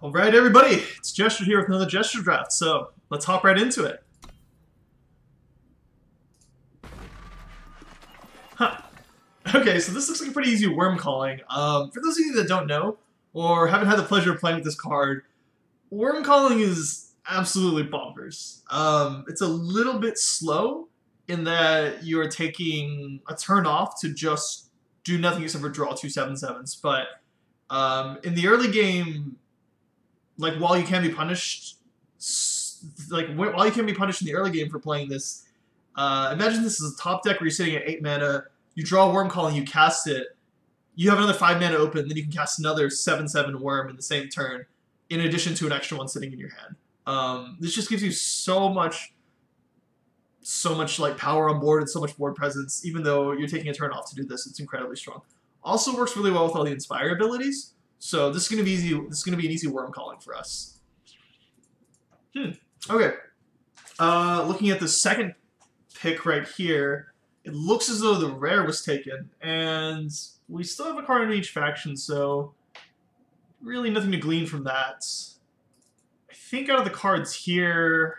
Alright everybody, it's Jesture here with another Jesture Draft, so let's hop right into it. Huh. Okay, so this looks like a pretty easy worm calling. For those of you that don't know, or haven't had the pleasure of playing with this card, worm calling is absolutely bonkers. It's a little bit slow in that you're taking a turn off to just do nothing except for draw two 7/7s, but in the early game, like while you can be punished, while you can be punished in the early game for playing this, imagine this is a top deck where you're sitting at 8 mana, you draw a worm call and you cast it, you have another 5 mana open, then you can cast another 7/7 worm in the same turn, in addition to an extra one sitting in your hand. This just gives you so much like power on board and so much board presence. Even though you're taking a turn off to do this, it's incredibly strong. Also works really well with all the Inspire abilities. So this is gonna be easy. This is gonna be an easy worm calling for us. Okay. Looking at the second pick right here, it looks as though the rare was taken, and we still have a card in each faction, so really nothing to glean from that. I think out of the cards here,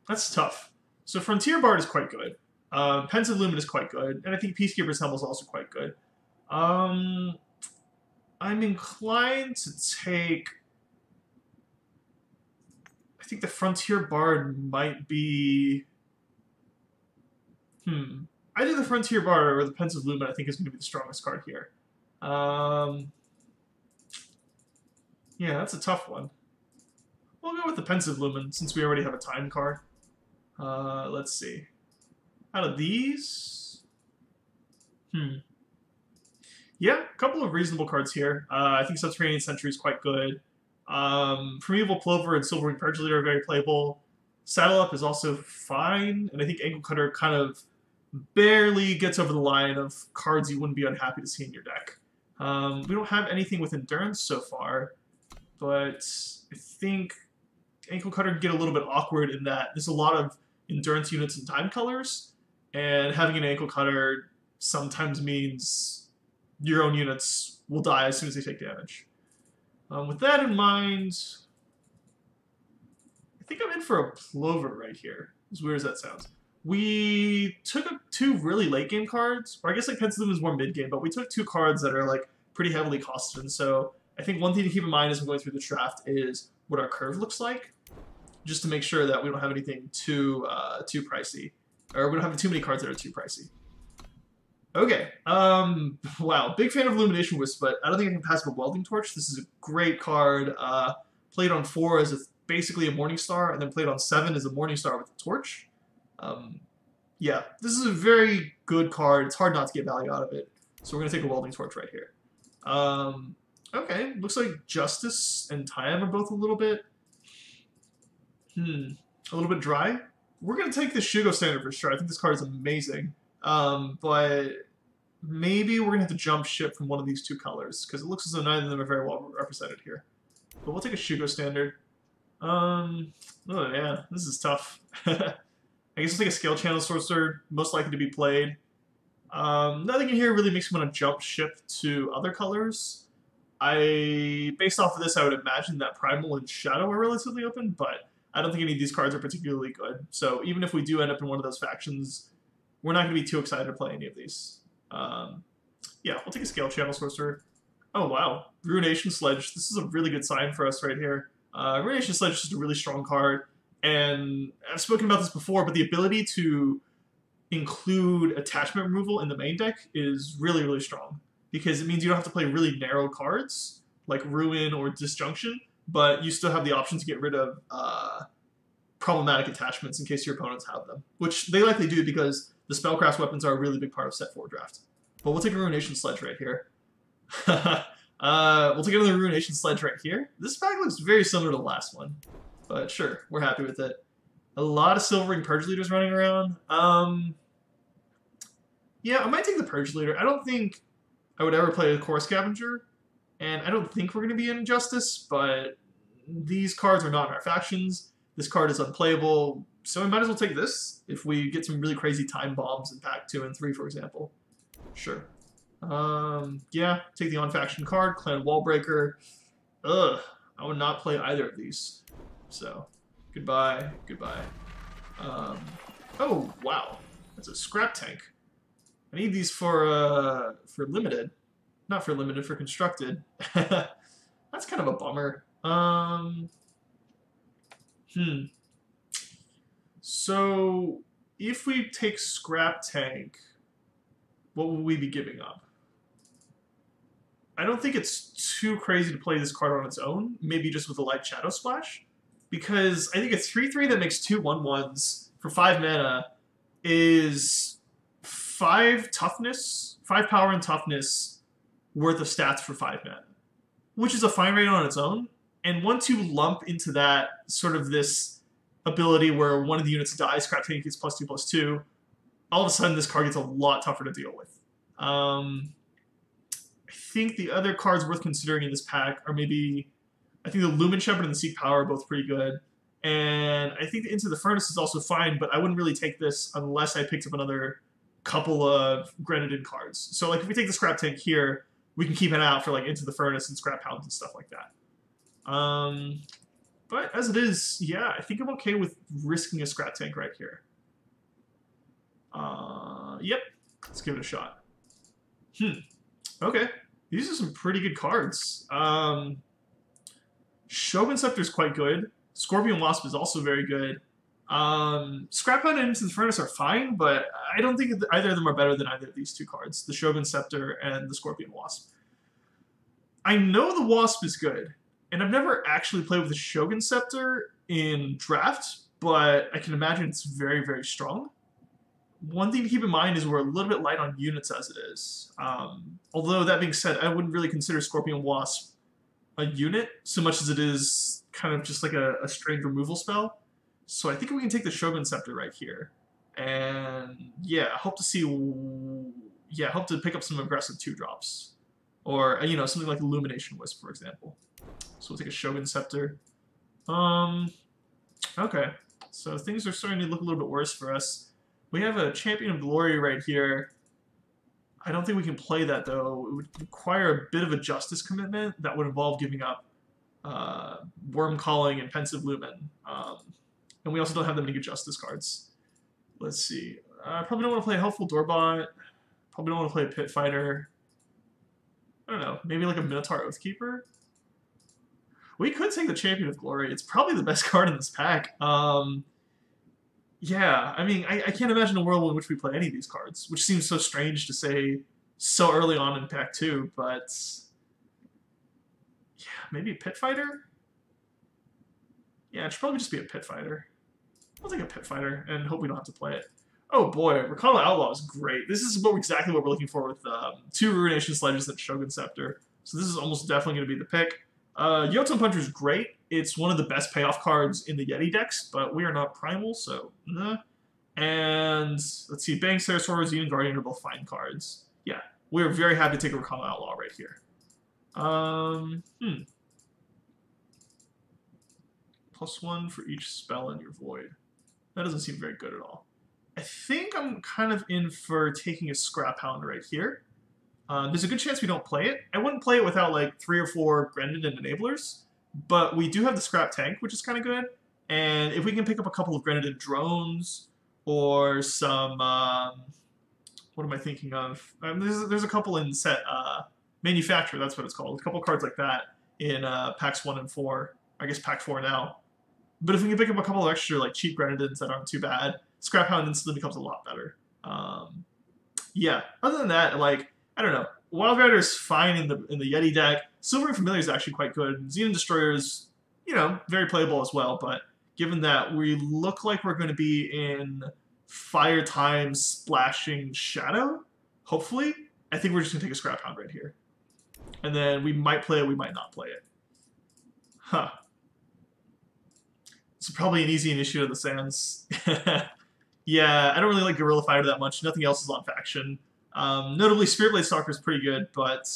that's tough. So Frontier Bard is quite good. Pensive Lumen is quite good, and I think Peacekeeper's Helm is also quite good. I'm inclined to take... I think the Frontier Bard might be... Either the Frontier Bard or the Pensive Lumen I think is going to be the strongest card here. Yeah, that's a tough one. We'll go with the Pensive Lumen since we already have a time card. Let's see. Out of these... Yeah, a couple of reasonable cards here. I think Subterranean Sentry is quite good. Primeval Plover and Silverwing Percolator are very playable. Saddle Up is also fine, and I think Ankle Cutter kind of barely gets over the line of cards you wouldn't be unhappy to see in your deck. We don't have anything with Endurance so far, but I think Ankle Cutter can get a little bit awkward in that there's a lot of Endurance units and time colors, and having an Ankle Cutter sometimes means your own units will die as soon as they take damage. With that in mind, I think I'm in for a Plover right here, as weird as that sounds. We took two really late game cards, or I guess like Pensive Lumen is more mid game, but we took two cards that are like pretty heavily costed, and so I think one thing to keep in mind as we're going through the draft is what our curve looks like, just to make sure that we don't have anything too pricey, or we don't have too many cards that are too pricey. Okay, wow, big fan of Illumination Wisp, but I don't think I can pass up a Welding Torch. This is a great card. Played on 4 as basically a Morning Star, and then played on 7 as a Morning Star with a Torch. Yeah, this is a very good card. It's hard not to get value out of it, so we're going to take a Welding Torch right here. Okay, looks like Justice and Time are both a little bit dry. We're going to take the Shugo Standard for sure. I think this card is amazing. But maybe we're going to have to jump ship from one of these two colors, because it looks as though neither of them are very well represented here. But we'll take a Shugo Standard. Oh yeah, this is tough. I guess we'll take a Scale Channel Sorcerer, most likely to be played. Nothing in here really makes me want to jump ship to other colors. Based off of this, I would imagine that Primal and Shadow are relatively open, but I don't think any of these cards are particularly good. So even if we do end up in one of those factions, we're not going to be too excited to play any of these. Yeah, we'll take a Scale Channel Sorcerer. Oh, wow. Ruination Sledge. This is a really good sign for us right here. Ruination Sledge is just a really strong card. And I've spoken about this before, but the ability to include attachment removal in the main deck is really, really strong. Because it means you don't have to play really narrow cards, like Ruin or Disjunction, but you still have the option to get rid of problematic attachments in case your opponents have them. Which they likely do because the Spellcraft weapons are a really big part of set 4 draft. But we'll take a Ruination Sledge right here. We'll take another Ruination Sledge right here. This pack looks very similar to the last one. But sure, we're happy with it. A lot of Silverwing Purge Leaders running around. Yeah, I might take the Purge Leader. I don't think I would ever play a Core Scavenger. And I don't think we're going to be in Justice, but these cards are not in our factions. This card is unplayable, so we might as well take this if we get some really crazy time bombs in pack 2 and 3, for example. Sure. Yeah, take the on-faction card, Clan Wallbreaker. Ugh, I would not play either of these. So, goodbye, goodbye. Um, oh, wow. That's a scrap tank. I need these for limited. Not for limited, for constructed. That's kind of a bummer. So, if we take scrap tank, what will we be giving up? I don't think it's too crazy to play this card on its own, maybe just with a light Shadow Splash, because I think a 3/3 that makes 2 1/1s for 5 mana is 5 toughness, 5 power and toughness worth of stats for 5 mana, which is a fine rate on its own. And once you lump into that sort of this ability where one of the units dies, scrap tank gets +2/+2, all of a sudden this card gets a lot tougher to deal with. I think the other cards worth considering in this pack are maybe, I think the Lumen Shepherd and the Seek Power are both pretty good. And I think the Into the Furnace is also fine, but I wouldn't really take this unless I picked up another couple of Grenadin cards. So like if we take the Scrap Tank here, we can keep an eye out for like Into the Furnace and Scrap Hounds and stuff like that. But as it is, yeah, I think I'm okay with risking a Scrap Tank right here. Yep, let's give it a shot. Okay, these are some pretty good cards. Shogun Scepter is quite good. Scorpion Wasp is also very good. Scrap Hound and Into the Furnace are fine, but I don't think either of them are better than either of these two cards, the Shogun Scepter and the Scorpion Wasp. I know the Wasp is good, and I've never actually played with the Shogun Scepter in Draft, but I can imagine it's very, very strong. One thing to keep in mind is we're a little bit light on units as it is. Although, that being said, I wouldn't really consider Scorpion Wasp a unit so much as it is kind of just like a strange removal spell. So I think we can take the Shogun Scepter right here. And yeah, hope to see... Yeah, hope to pick up some aggressive 2-drops. Or, you know, something like Illumination Wisp, for example. So we'll take a Shogun Scepter. Okay. So things are starting to look a little bit worse for us. We have a Champion of Glory right here. I don't think we can play that, though. It would require a bit of a Justice commitment that would involve giving up Worm Calling and Pensive Lumen. And we also don't have that many good Justice cards. Let's see. I probably don't want to play a Helpful Doorbot. Probably don't want to play a Pit Fighter. I don't know. Maybe like a Minotaur Oathkeeper? We could take the Champion of Glory. It's probably the best card in this pack. Yeah, I mean, I can't imagine a world in which we play any of these cards, which seems so strange to say so early on in Pack 2, but... Yeah, maybe a Pit Fighter? Yeah, it should probably just be a Pit Fighter. I'll take a Pit Fighter and hope we don't have to play it. Oh boy, Recall Outlaw is great. This is exactly what we're looking for with 2 Ruination Sledges and Shogun Scepter. So this is almost definitely going to be the pick. Yoton Puncher is great. It's one of the best payoff cards in the Yeti decks, but we are not Primal, so nah. And let's see, Bang, Ceratosaurus, Xenon Guardian are both fine cards. Yeah, we're very happy to take a Recall Outlaw right here. +1 for each spell in your Void. That doesn't seem very good at all. I think I'm kind of in for taking a Scrap Hound right here. There's a good chance we don't play it. I wouldn't play it without like 3 or 4 Grenadin Enablers, but we do have the Scrap Tank, which is kind of good. And if we can pick up a couple of Grenadin Drones or some, what am I thinking of? There's a couple in set Manufacturer, that's what it's called. A couple cards like that in packs 1 and 4. I guess pack 4 now. But if we can pick up a couple of extra like cheap Grenadins that aren't too bad, Scrap Hound instantly becomes a lot better. Yeah, other than that, like, I don't know. Wild Rider is fine in the Yeti deck. Silvering Familiar is actually quite good. Xenon Destroyer is, you know, very playable as well. But given that we look like we're going to be in Fire Time Splashing Shadow, hopefully, I think we're just going to take a Scrap Hound right here. And then we might play it, we might not play it. Huh. It's probably an easy initiate of the Sands. Yeah, I don't really like Guerrilla Fighter that much. Nothing else is on faction. Notably, Spiritblade Stalker is pretty good, but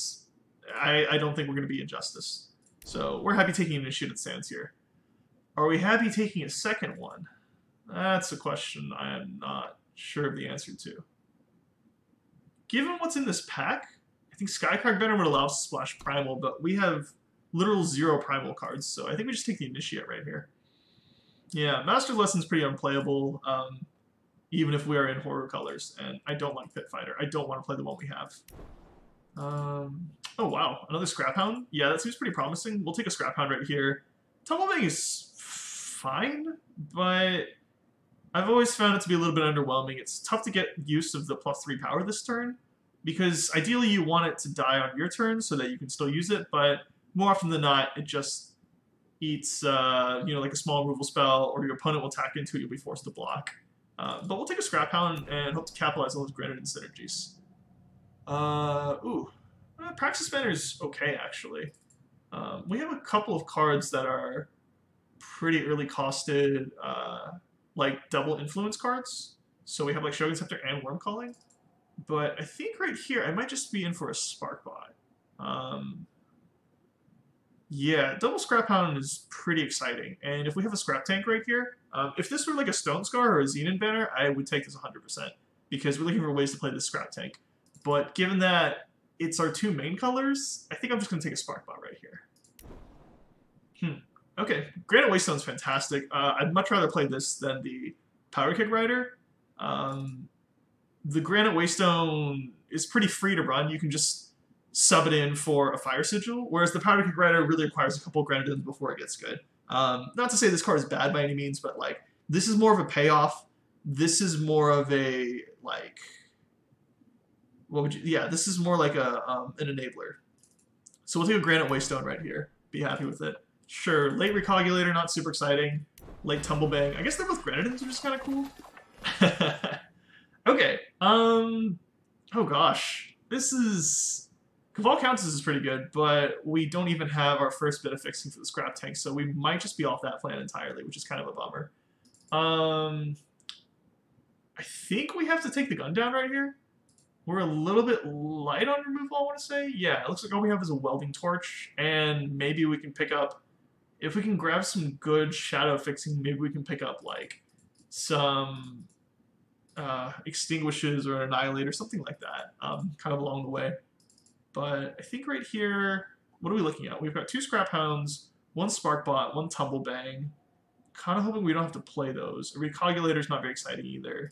I don't think we're going to be Injustice. So we're happy taking an initiate at Sands here. Are we happy taking a second one? That's a question I am not sure of the answer to. Given what's in this pack, I think Skycrack Venom would allow us to splash Primal, but we have literal 0 Primal cards, so I think we just take the Initiate right here. Yeah, Master Lesson's pretty unplayable, even if we are in horror colors, and I don't like Pit Fighter. I don't want to play the one we have. Oh wow, another Scrap Hound? Yeah, that seems pretty promising. We'll take a Scrap Hound right here. Tumblebang is fine, but I've always found it to be a little bit underwhelming. It's tough to get use of the +3 power this turn, because ideally you want it to die on your turn so that you can still use it, but more often than not, it just eats, like a small removal spell, or your opponent will attack into it, you'll be forced to block. But we'll take a Scrap Hound and hope to capitalize on those Granite synergies. Praxis Banner's okay, actually. We have a couple of cards that are pretty early costed, like double influence cards. So we have like Shogun Scepter and Worm Calling. But I think right here, I might just be in for a Spark Bot. Yeah, double Scrap Hound is pretty exciting. And if we have a Scrap Tank right here, if this were like a Stone Scar or a Xenon Banner, I would take this 100%. Because we're looking for ways to play this Scrap Tank. But given that it's our 2 main colors, I think I'm just going to take a Spark Bot right here. Okay, Granite Waystone's fantastic. I'd much rather play this than the Powder Keg Rider. The Granite Waystone is pretty free to run. You can just sub it in for a Fire Sigil, whereas the Powder Keg Rider really requires a couple of Granitons before it gets good. Not to say this card is bad by any means, but like this is more of a payoff. This is more of a like, what would you? Yeah, this is more like a an enabler. So we'll take a Granite Waystone right here. Be happy with it. Sure, late Recogulator, not super exciting. Late Tumblebang. I guess they're both Granitons, which is kind of cool. Okay. Oh gosh, this is. Caval Countess is pretty good, but we don't even have our first bit of fixing for the Scrap Tank, so we might just be off that plan entirely, which is kind of a bummer. I think we have to take the gun down right here. We're a little bit light on removal, I want to say. Yeah, it looks like all we have is a Welding Torch, and maybe we can pick up... If we can grab some good shadow fixing, maybe we can pick up, like, some Extinguishes or an Annihilate or something like that, kind of along the way. But I think right here, what are we looking at? We've got 2 Scrap Hounds, 1 Spark Bot, 1 Tumblebang. Kind of hoping we don't have to play those. A Recogulator's not very exciting either.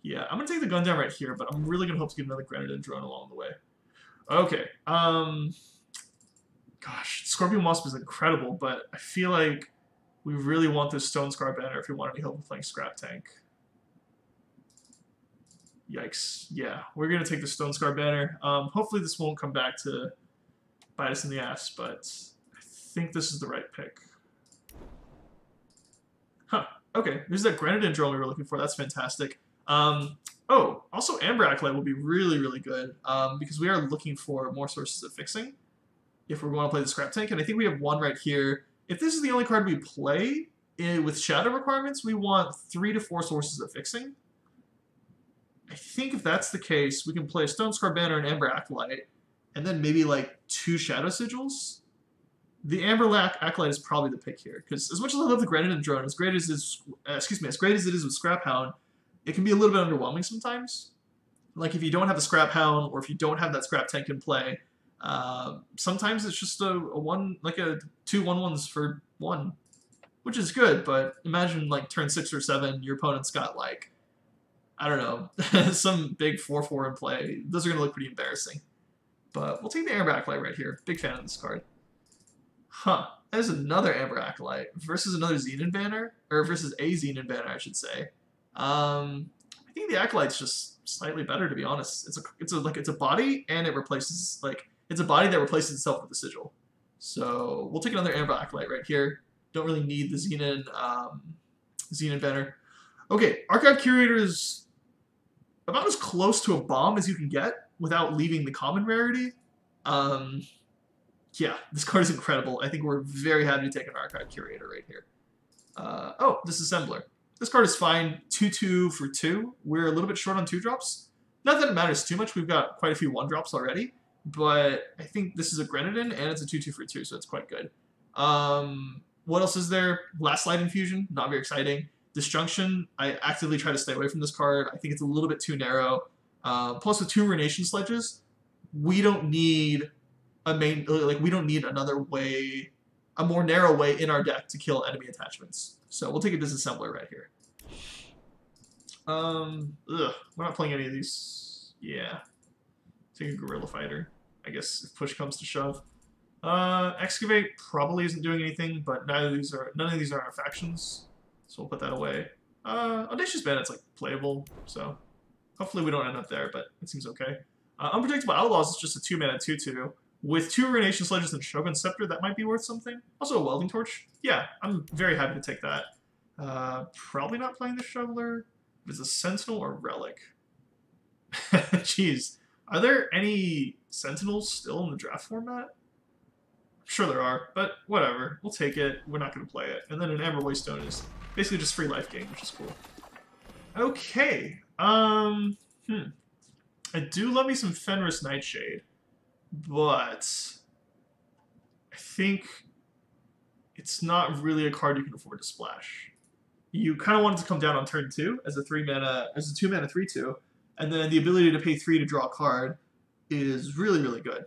Yeah, I'm going to take the gun down right here, but I'm really going to hope to get another Granite drone along the way. Okay, gosh, Scorpion Wasp is incredible, but I feel like we really want this Stone Scar Banner if we want any hope of playing Scrap Tank. Yikes. Yeah, we're going to take the Stone Scar Banner. Hopefully this won't come back to bite us in the ass, but I think this is the right pick. Huh, okay, this is that Granite drone we were looking for. That's fantastic. Oh, also Amber Acolyte will be really, really good, because we are looking for more sources of fixing if we're going to play the Scrap Tank, and I think we have 1 right here. If this is the only card we play with shadow requirements, we want 3 to 4 sources of fixing. I think if that's the case, we can play a Stone Scar Banner and Amber Acolyte, and then maybe like 2 Shadow Sigils. The Amber Acolyte is probably the pick here, because as much as I love the Granite drone, as great as it is with Scrap Hound, it can be a little bit underwhelming sometimes. Like if you don't have the Scrap Hound, or if you don't have that Scrap Tank in play, sometimes it's just a 2 1/1s for 1, which is good. But imagine like turn 6 or 7, your opponent's got like, I don't know, some big 4/4 in play. Those are gonna look pretty embarrassing. But we'll take the Amber Acolyte right here. Big fan of this card. Huh. There's another Amber Acolyte versus another Xenon Banner, or versus a Xenon Banner, I should say. I think the Acolyte's just slightly better, to be honest. It's a body, and it replaces it's a body that replaces itself with a sigil. So we'll take another Amber Acolyte right here. Don't really need the Xenon Banner. Okay, Archive Curator is about as close to a bomb as you can get without leaving the common rarity. Yeah, this card is incredible. I think we're very happy to take an Archive Curator right here. Oh, Disassembler. This card is fine. 2/2 for 2. We're a little bit short on 2-drops. Not that it matters too much. We've got quite a few 1-drops already. But I think this is a Grenadin, and it's a 2/2 for 2, so it's quite good. What else is there? Last Light Infusion. Not very exciting. Disjunction. I actively try to stay away from this card. I think it's a little bit too narrow. Plus with 2 Ruination Sledges, we don't need we don't need another way, a more narrow way in our deck to kill enemy attachments. So we'll take a disassembler right here. We're not playing any of these. Yeah. Take a Guerrilla Fighter, I guess, if push comes to shove. Excavate probably isn't doing anything, but none of these are our factions, so we'll put that away. Audacious Bandit's like playable, so hopefully we don't end up there, but it seems okay. Unpredictable Outlaws is just a 2-mana 2/2 with 2 Ruination Sledges and Shogun Scepter. That might be worth something. Also a Welding Torch. Yeah, I'm very happy to take that. Probably not playing the Shoveler. If it's a Sentinel or Relic. Jeez. Are there any Sentinels still in the draft format? I'm sure there are, but whatever. We'll take it. We're not going to play it. And then an Amber Waystone is basically just free life gain, which is cool. Okay. I do love me some Fenris Nightshade, but I think it's not really a card you can afford to splash. You kind of want it to come down on turn 2 as a 2-mana 3/2. And then the ability to pay 3 to draw a card is really, really good.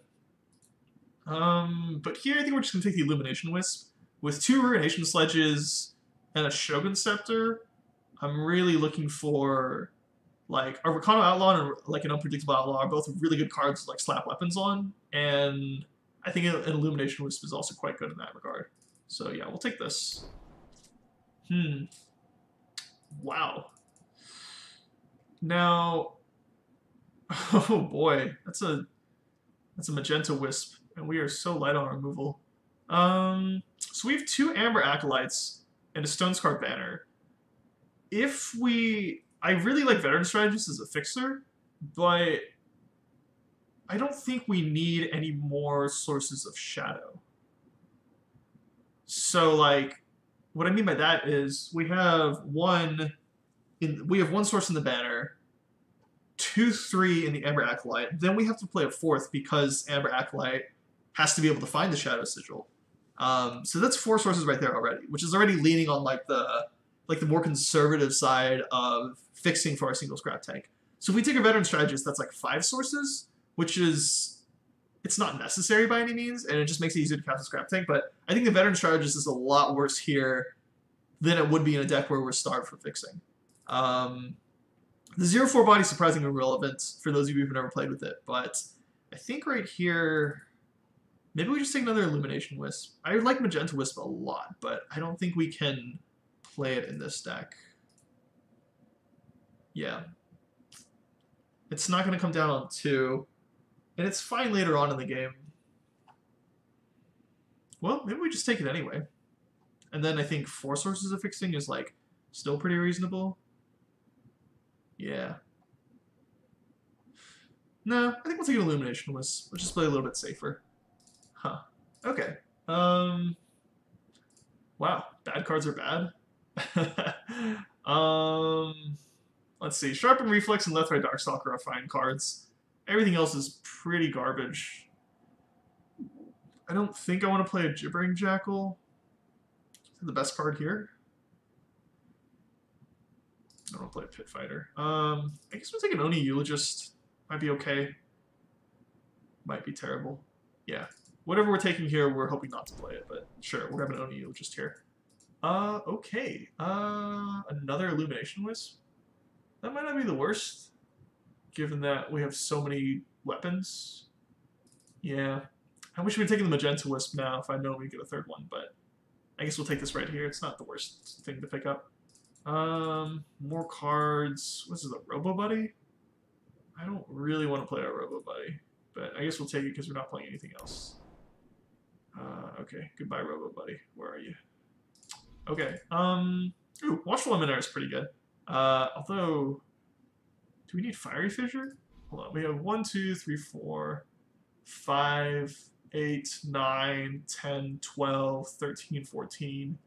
But here I think we're just going to take the Illumination Wisp. With 2 Ruination Sledges and a Shogun Scepter, I'm really looking for, like, a Rakano Outlaw and like an Unpredictable Outlaw are both really good cards to like slap weapons on. And I think an Illumination Wisp is also quite good in that regard. So yeah, we'll take this. Wow. Now... Oh boy, that's a Magenta Wisp, and we are so light on removal. So we have 2 Amber Acolytes and a Stonescarred Banner. I really like Veteran Strategist as a fixer, but I don't think we need any more sources of shadow. So like, what I mean by that is we have one source in the Banner, 2/3 in the Amber Acolyte. Then we have to play a 4th because Amber Acolyte has to be able to find the Shadow Sigil. So that's 4 sources right there already, which is already leaning on like the more conservative side of fixing for our single scrap tank. So if we take a Veteran Strategist, that's like 5 sources, which is, it's not necessary by any means, and it just makes it easier to cast a scrap tank. But I think the Veteran Strategist is a lot worse here than it would be in a deck where we're starved for fixing. The 0/4 body is surprisingly irrelevant for those of you who've never played with it, but I think right here, maybe we just take another Illumination Wisp. I like Magenta Wisp a lot, but I don't think we can play it in this deck. Yeah. It's not going to come down on 2, and it's fine later on in the game. Well, maybe we just take it anyway. And then I think 4 sources of fixing is like still pretty reasonable. Yeah. No, I think we'll take an Illumination Wisp. We'll just play a little bit safer. Huh. Okay. Wow. Bad cards are bad. Let's see. Sharpen Reflex and Left Right Darkstalker are fine cards. Everything else is pretty garbage. I don't think I want to play a Gibbering Jackal. Is that the best card here? I don't want to play a Pit Fighter. I guess we'll take an Oni Eulogist. Might be okay. Might be terrible. Yeah. Whatever we're taking here, we're hoping not to play it, but sure, we're having an Oni Eulogist here. Okay. Another Illumination Wisp? That might not be the worst, given that we have so many weapons. Yeah. I wish we'd taken the Magenta Wisp now if I'd known we'd get a 3rd one, but I guess we'll take this right here. It's not the worst thing to pick up. More cards. What's this, a Robo Buddy? I don't really want to play a Robo Buddy, but I guess we'll take it because we're not playing anything else. Okay, goodbye Robo Buddy. Where are you? Okay, ooh, Watchful Luminaire is pretty good. Although, do we need Fiery Fissure? Hold on, we have 1, 2, 3, 4, 5, 8, 9, 10, 12, 13, 14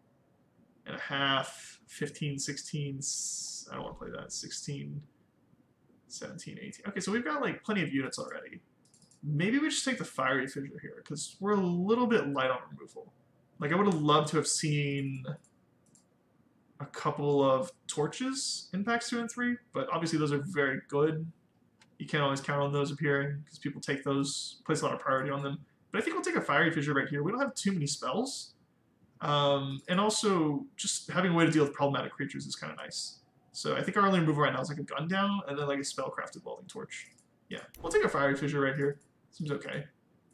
and a half, 15, 16, I don't want to play that, 16, 17, 18. Okay, so we've got like plenty of units already. Maybe we just take the Fiery Fissure here, because we're a little bit light on removal. Like, I would have loved to have seen a couple of Torches in packs 2 and 3, but obviously those are very good. You can't always count on those appearing because people take those, place a lot of priority on them. But I think we'll take a Fiery Fissure right here. We don't have too many spells. And also, just having a way to deal with problematic creatures is kind of nice. So I think our only removal right now is like a Gun Down and then like a Spellcrafted Welding Torch. Yeah, we'll take a Fiery Fissure right here. Seems okay.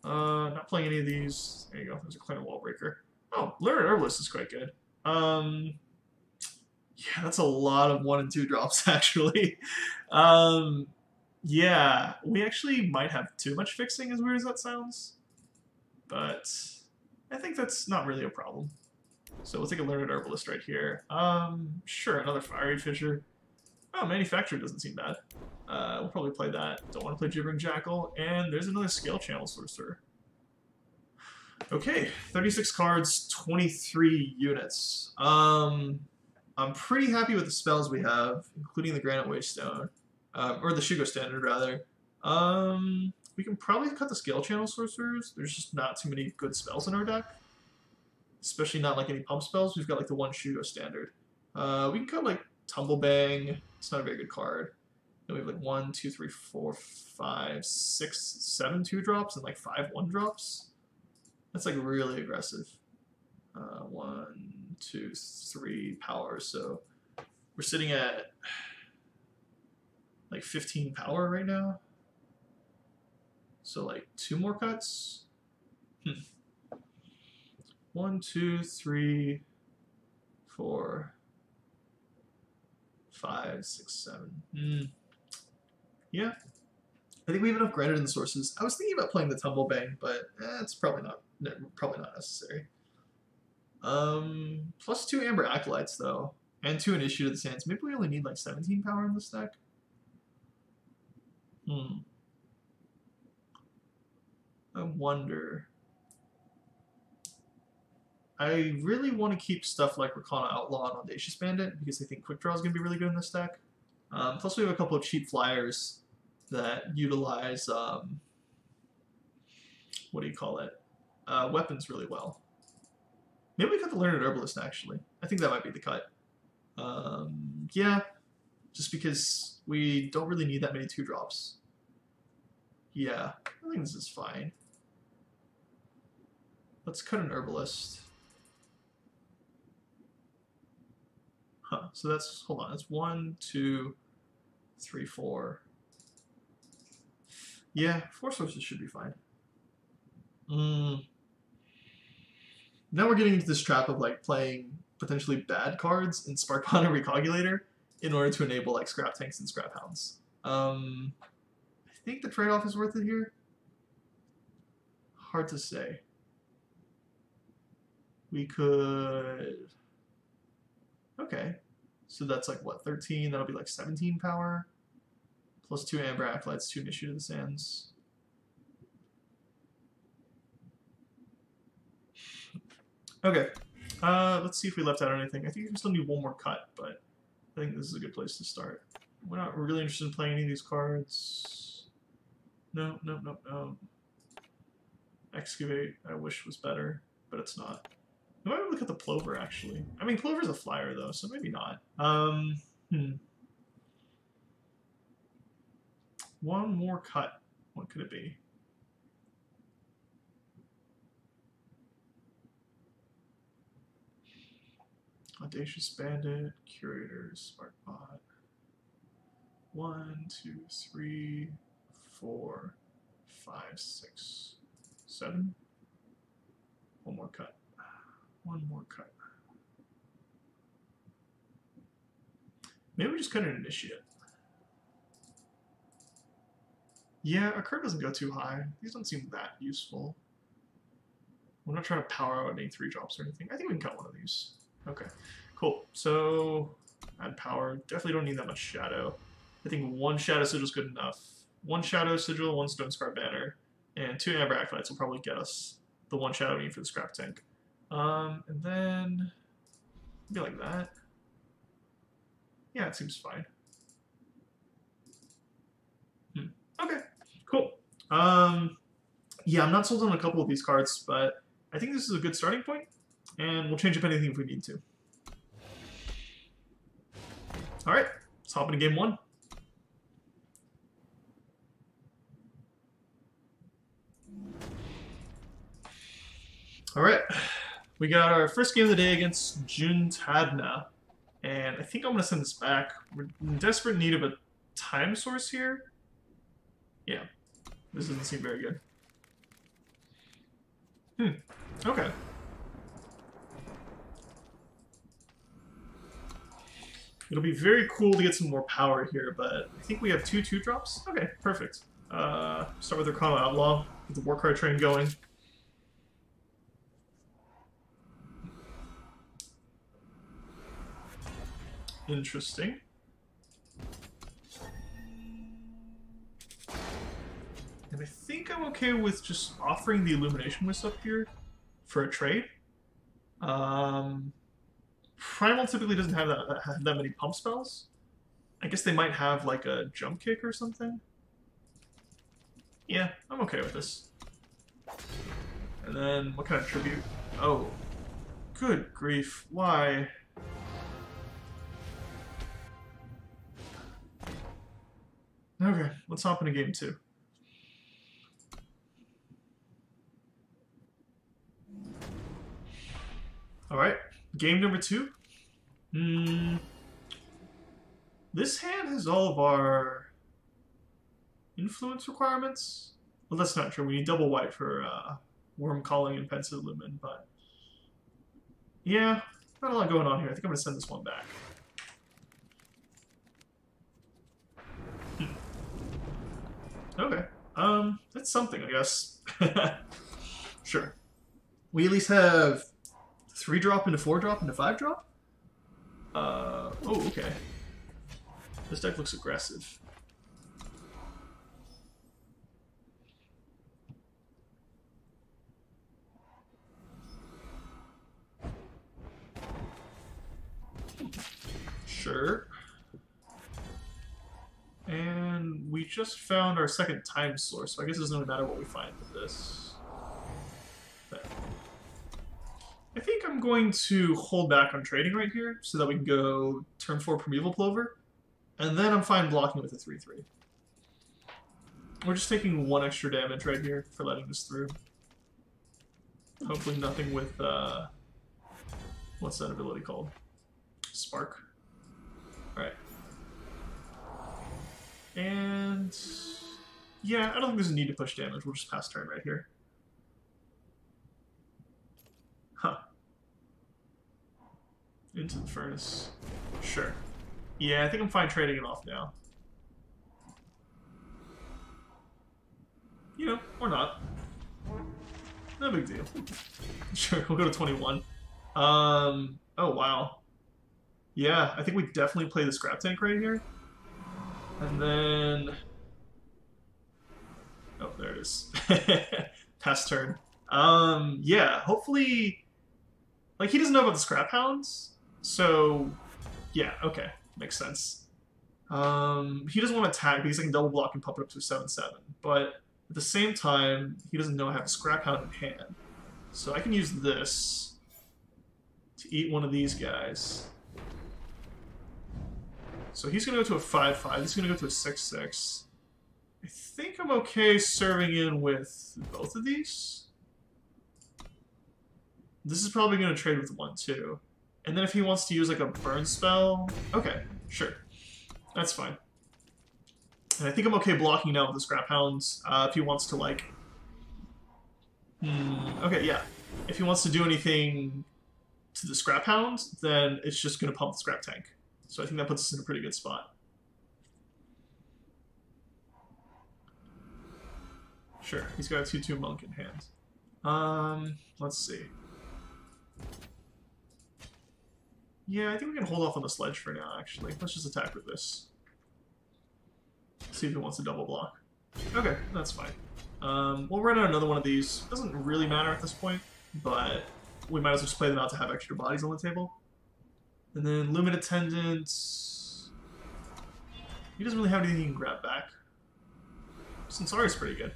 Not playing any of these. There you go. There's a Clan Wall Breaker. Oh, Learned Herbalist is quite good. Yeah, that's a lot of 1 and 2 drops, actually. Yeah, we actually might have too much fixing, as weird as that sounds. But I think that's not really a problem. So we'll take a Learned Herbalist right here. Sure, another Fiery Fissure. Oh, Manufacturer doesn't seem bad. We'll probably play that. Don't want to play Gibbering Jackal. And there's another Scale Channel Sorcerer. Okay, 36 cards, 23 units. I'm pretty happy with the spells we have, including the Granite Waystone. Or the Shugo Standard, rather. We can probably cut the Scale Channel Sorcerers. There's just not too many good spells in our deck. Especially not like any pump spells. We've got like the one Shugo Standard. We can cut like Tumblebang. It's not a very good card. Then we have like 1, 2, 3, 4, 5, 6, 7 2-drops and like 5 1-drops. That's like really aggressive. 1, 2, 3 power. So we're sitting at like 15 power right now. So like 2 more cuts. 1, 2, 3, 4, 5, 6, 7. Yeah. I think we have enough granite in the sources. I was thinking about playing the Tumblebang, but it's probably not necessary. Plus 2 Amber Acolytes though, and 2 Initiate of the Sands. Maybe we only need like 17 power in this deck. I wonder. I really want to keep stuff like Rakana Outlaw and Audacious Bandit because I think Quick Draw is going to be really good in this deck. Plus we have a couple of cheap flyers that utilize, what do you call it, weapons really well. Maybe we cut the Learned Herbalist, actually. I think that might be the cut. Yeah, just because we don't really need that many 2-drops. Yeah, I think this is fine. Let's cut an Herbalist. Huh, so that's, hold on, that's 1, 2, 3, 4. Yeah, 4 sources should be fine. Now we're getting into this trap of like playing potentially bad cards in Sparkbond and Recogulator in order to enable like Scrap Tanks and Scrap Hounds. I think the trade-off is worth it here. Hard to say. We could... Okay. So that's like, what, 13? That'll be like 17 power. Plus 2 Amber Acolytes, 2 Initiate of the Sands. Okay. Let's see if we left out anything. I think we still need 1 more cut, but I think this is a good place to start. We're not really interested in playing any of these cards. No. Excavate, I wish was better, but it's not. We might look at the Plover, actually. I mean, Plover's a flyer, though, so maybe not. 1 more cut. What could it be? Audacious Bandit, Curator, Sparkbot. 1, 2, 3, 4, 5, 6, 7. 1 more cut. 1 more cut. Maybe we just cut an Initiate. Yeah, our card doesn't go too high. These don't seem that useful. We're not trying to power out any 3-drops or anything. I think we can cut one of these. Okay, cool. So, add power. Definitely don't need that much Shadow. I think 1 Shadow Sigil is good enough. 1 Shadow Sigil, 1 Stone Scar Banner, and 2 Amber Acolytes will probably get us the 1 Shadow we need for the Scrap Tank. And then, be like that. Yeah, it seems fine. Okay, cool. Yeah, I'm not sold on a couple of these cards, but I think this is a good starting point, and we'll change up anything if we need to. All right, let's hop into game 1. All right, we got our first game of the day against Juntadna, and I think I'm gonna send this back. We're in desperate need of a time source here. Yeah, this doesn't seem very good. Okay. It'll be very cool to get some more power here, but I think we have 2/2 drops. Okay, perfect. Start with Arcana Outlaw, get the Warcry train going. Interesting. And I think I'm okay with just offering the Illumination Wisp up here for a trade. Primal typically doesn't have that many pump spells. I guess they might have like a jump kick or something. Yeah, I'm okay with this. And then what kind of tribute? Oh, good grief! Why? Okay, let's hop into game 2. Alright, game number 2. This hand has all of our influence requirements. Well, that's not true. We need double white for Worm Calling and Pensive Lumen, but yeah, not a lot going on here. I think I'm going to send this one back. Okay. That's something, I guess. Sure. We at least have 3-drop into 4-drop into 5-drop? Oh, okay. This deck looks aggressive. Sure. And we just found our second time source, so I guess it doesn't really matter what we find with this. But I think I'm going to hold back on trading right here so that we can go turn 4 Primeval Plover, and then I'm fine blocking with a 3/3. We're just taking 1 extra damage right here for letting this through. Hopefully nothing with, what's that ability called? Spark. Alright. And yeah, I don't think there's a need to push damage. We'll just pass turn right here. Huh. Into the furnace. Sure. Yeah, I think I'm fine trading it off now. You know, or not. No big deal. Sure, we'll go to 21. Oh wow. Yeah, I think we definitely play the scrap tank right here. And then... oh, there it is. Pass turn. Yeah, hopefully... like, he doesn't know about the scrap hounds, so... yeah, okay. Makes sense. He doesn't want to attack because he can double block and pump it up to a 7/7, but at the same time, he doesn't know I have a scrap hound in hand. So I can use this to eat one of these guys. So he's going to go to a 5/5. He's going to go to a 6/6. I think I'm okay serving in with both of these. This is probably going to trade with 1/2. And then if he wants to use like a burn spell... okay, sure. That's fine. And I think I'm okay blocking now with the Scrap Hounds. If he wants to like... okay, yeah. If he wants to do anything to the Scrap Hounds, then it's just going to pump the Scrap Tank. So I think that puts us in a pretty good spot. Sure, he's got a 2/2 Monk in hand. Let's see. Yeah, I think we can hold off on the sledge for now, actually. Let's just attack with this. See if he wants to double block. Okay, that's fine. We'll run out another one of these. Doesn't really matter at this point, but we might as well just play them out to have extra bodies on the table. And then Lumen Attendant... he doesn't really have anything he can grab back. Centauri's pretty good.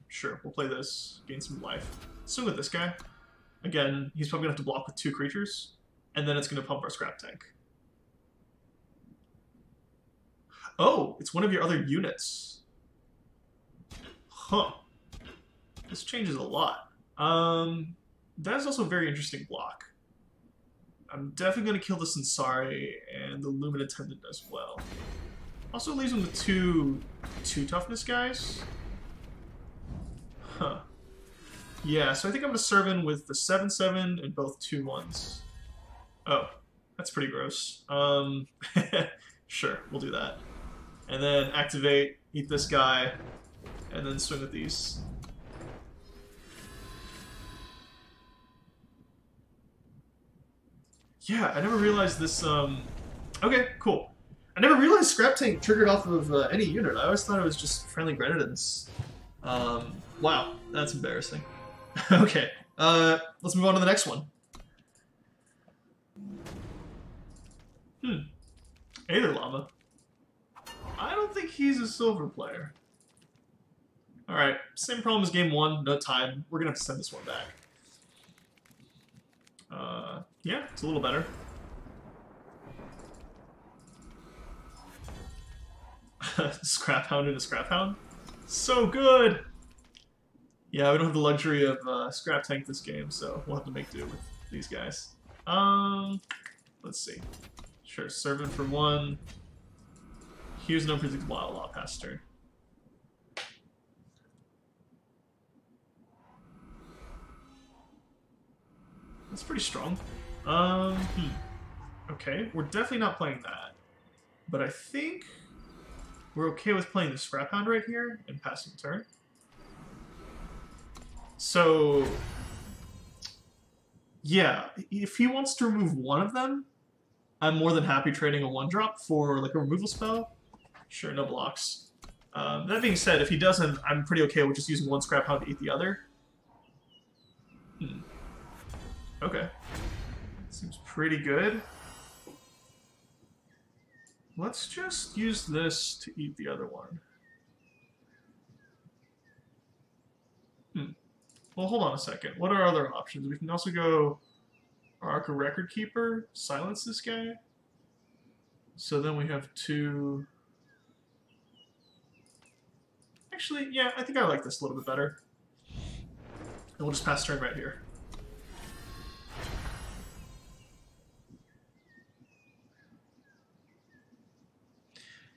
Sure, we'll play this, gain some life. Swing with this guy. Again, he's probably going to have to block with 2 creatures, and then it's going to pump our Scrap Tank. Oh, it's one of your other units. Huh. This changes a lot. That's also a very interesting block. I'm definitely going to kill the Sansari and the Lumen Attendant as well. Also leaves him with two toughness guys. Huh. Yeah, so I think I'm going to serve in with the 7/7 and both 2/1s. Oh, that's pretty gross. Sure, we'll do that. And then activate, eat this guy, and then swing with these. Yeah, I never realized this, Okay, cool. I never realized Scrap Tank triggered off of any unit. I always thought it was just friendly Grenadins. Wow, that's embarrassing. Okay, let's move on to the next one. Aether Llama. I don't think he's a silver player. Alright, same problem as game 1, no time. We're gonna have to send this one back. Yeah, it's a little better. Scrap Hound and a Scrap Hound? So good! Yeah, we don't have the luxury of Scrap Tank this game, so we'll have to make do with these guys. Let's see. Sure, servant for 1. Here's an unpredictable outlaw past turn. That's pretty strong. Okay, we're definitely not playing that. But I think we're okay with playing the Scrap Hound right here and passing turn. So, yeah, if he wants to remove one of them, I'm more than happy trading a 1-drop for like a removal spell. Sure, no blocks. That being said, if he doesn't, I'm pretty okay with just using one Scrap Hound to eat the other. Okay. Seems pretty good. Let's just use this to eat the other one. Well, hold on a second. What are other options? We can also go Arc of Record Keeper, silence this guy. So then we have 2... Actually, yeah, I think I like this a little bit better. And we'll just pass turn right here.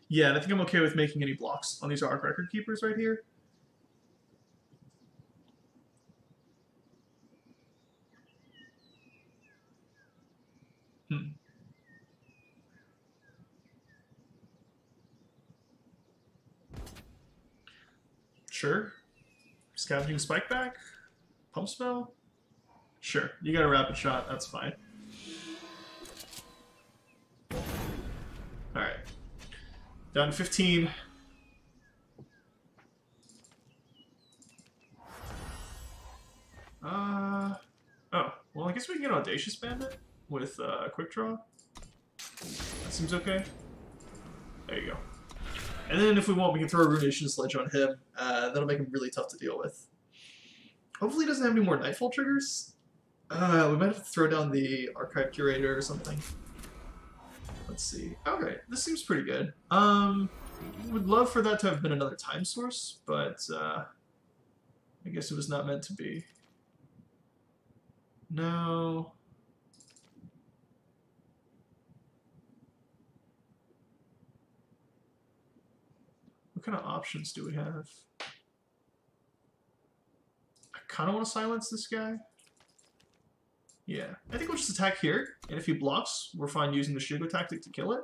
Yeah, and I think I'm okay with making any blocks on these Arc Record Keepers right here. Sure. Scavenging Spike back? Pump spell? Sure. You got a rapid shot, that's fine. Alright. Down to 15. Oh, well, I guess we can get Audacious Bandit with Quick Draw. That seems okay. There you go. And then if we want, we can throw a Ruination Sledge on him. That'll make him really tough to deal with. Hopefully he doesn't have any more Nightfall triggers. We might have to throw down the Archive Curator or something. Let's see. Okay, this seems pretty good. Would love for that to have been another time source, but I guess it was not meant to be. No. What kind of options do we have? I kind of want to silence this guy. Yeah, I think we'll just attack here, and if he blocks, we're fine using the Shugo tactic to kill it.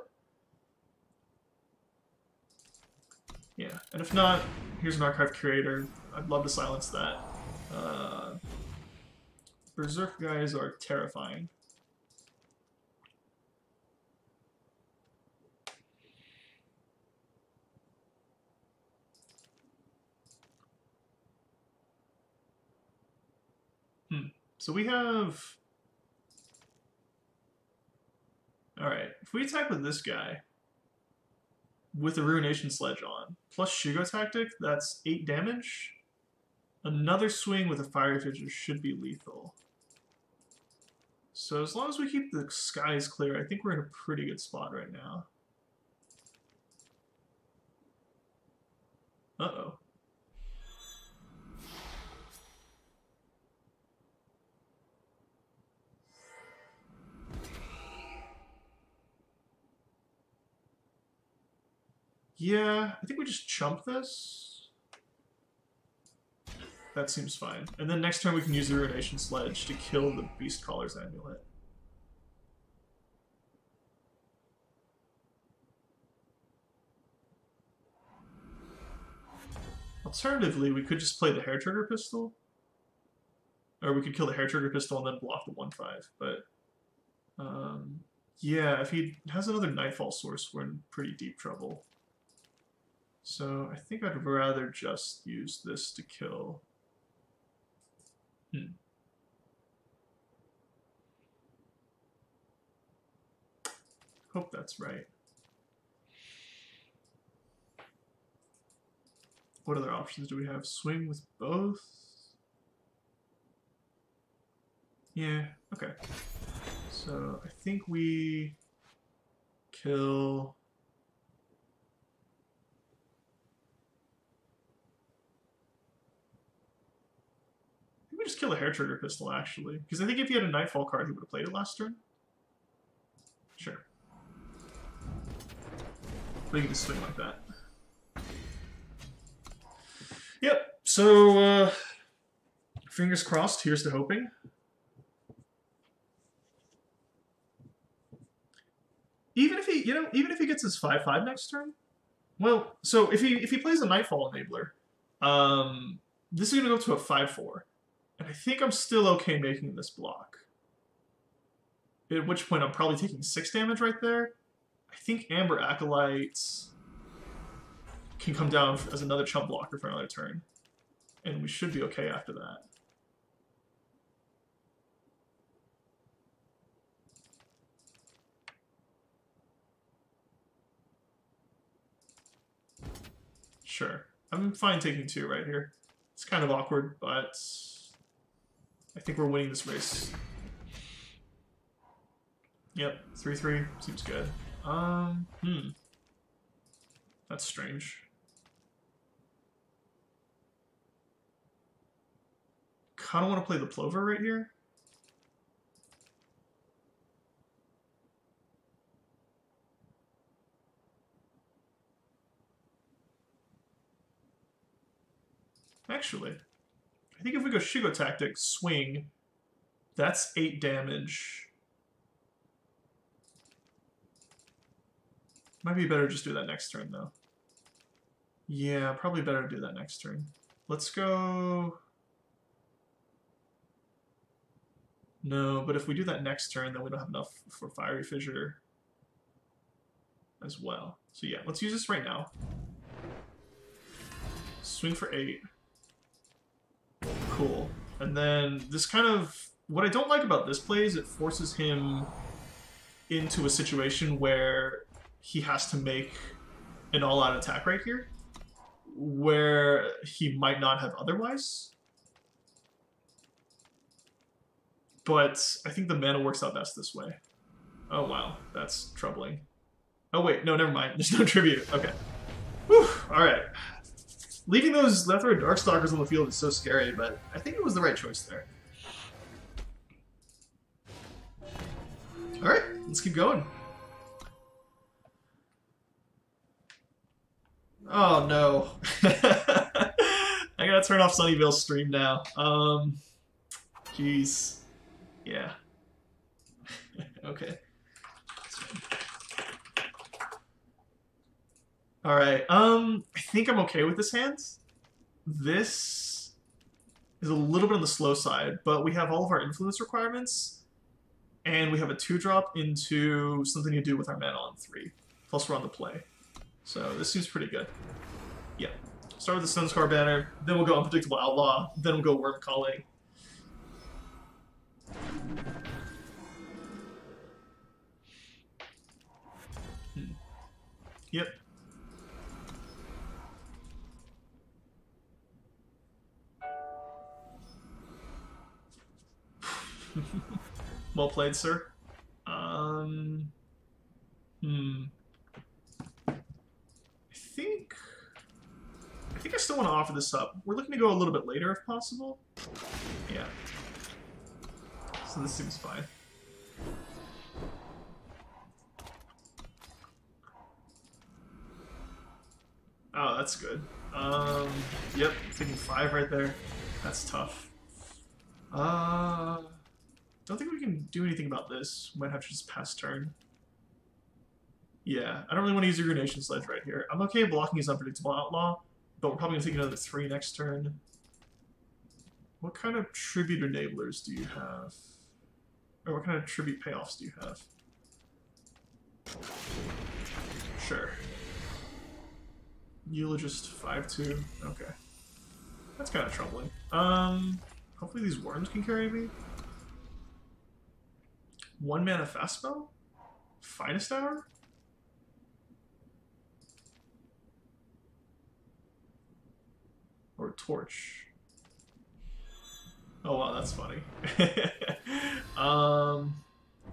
Yeah, and if not, here's an Archive Curator. I'd love to silence that. Berserk guys are terrifying. So we have... Alright, if we attack with this guy, with a Ruination Sledge on, plus Shugo Tactic, that's 8 damage. Another swing with a Fire Fissure should be lethal. So as long as we keep the skies clear, I think we're in a pretty good spot right now. Uh-oh. Yeah, I think we just chump this. That seems fine. And then next turn we can use the Ruination Sledge to kill the Beast Caller's Amulet. Alternatively, we could just play the Hair Trigger Pistol. Or we could kill the Hair Trigger Pistol and then block the 1/5. But, yeah, if he has another Nightfall source, we're in pretty deep trouble. So I think I'd rather just use this to kill. Hope that's right. What other options do we have? Swing with both? Yeah, okay. So I think we kill... I think we just kill a Hair Trigger Pistol, actually. Because I think if he had a Nightfall card, he would have played it last turn. Sure. We can just swing like that. Yep, so, fingers crossed, here's to hoping. Even if he, even if he gets his 5/5 next turn, well, so if he plays a Nightfall Enabler, this is gonna go to a 5/4, and I think I'm still okay making this block. At which point I'm probably taking 6 damage right there. I think Amber Acolytes can come down as another chump blocker for another turn, and we should be okay after that. Sure. I'm fine taking 2 right here. It's kind of awkward, but I think we're winning this race. Yep, 3/3 seems good. That's strange. Kinda want to play the Plover right here. Actually, I think if we go Shigo Tactic, swing, that's 8 damage. Might be better just do that next turn, though. Yeah, probably better to do that next turn. Let's go... No, but if we do that next turn, then we don't have enough for Fiery Fissure as well. So yeah, let's use this right now. Swing for 8. Cool. And then this kind of... What I don't like about this play is it forces him into a situation where he has to make an all-out attack right here, where he might not have otherwise. But I think the mana works out best this way. Oh wow, that's troubling. Oh wait, no, never mind. There's no tribute. Okay. Whew, alright. Leaving those left-throw Darkstalkers on the field is so scary, but I think it was the right choice there. Alright, let's keep going. Oh no. I gotta turn off Sunnyvale's stream now. Jeez. Yeah. Okay. Alright, I think I'm okay with this hand. This is a little bit on the slow side, but we have all of our influence requirements, and we have a 2-drop into something to do with our mana on 3. Plus we're on the play. So this seems pretty good. Yeah. Start with the Sunscar Banner, then we'll go Unpredictable Outlaw, then we'll go Worm Calling. Yep. Well played, sir. I think I still want to offer this up. We're looking to go a little bit later if possible. Yeah. So this seems fine. Oh, that's good. Yep, taking 5 right there. That's tough. Don't think we can do anything about this. Might have to just pass turn. Yeah, I don't really want to use your Grenation Sledge right here. I'm okay blocking his Unpredictable Outlaw, but we're probably going to take another 3 next turn. What kind of Tribute Enablers do you have? Or what kind of Tribute Payoffs do you have? Sure. Eulogist 5-2. Okay. That's kind of troubling. Hopefully these worms can carry me. 1 mana fast spell? Finest Hour? Or Torch? Oh wow, that's funny. Oh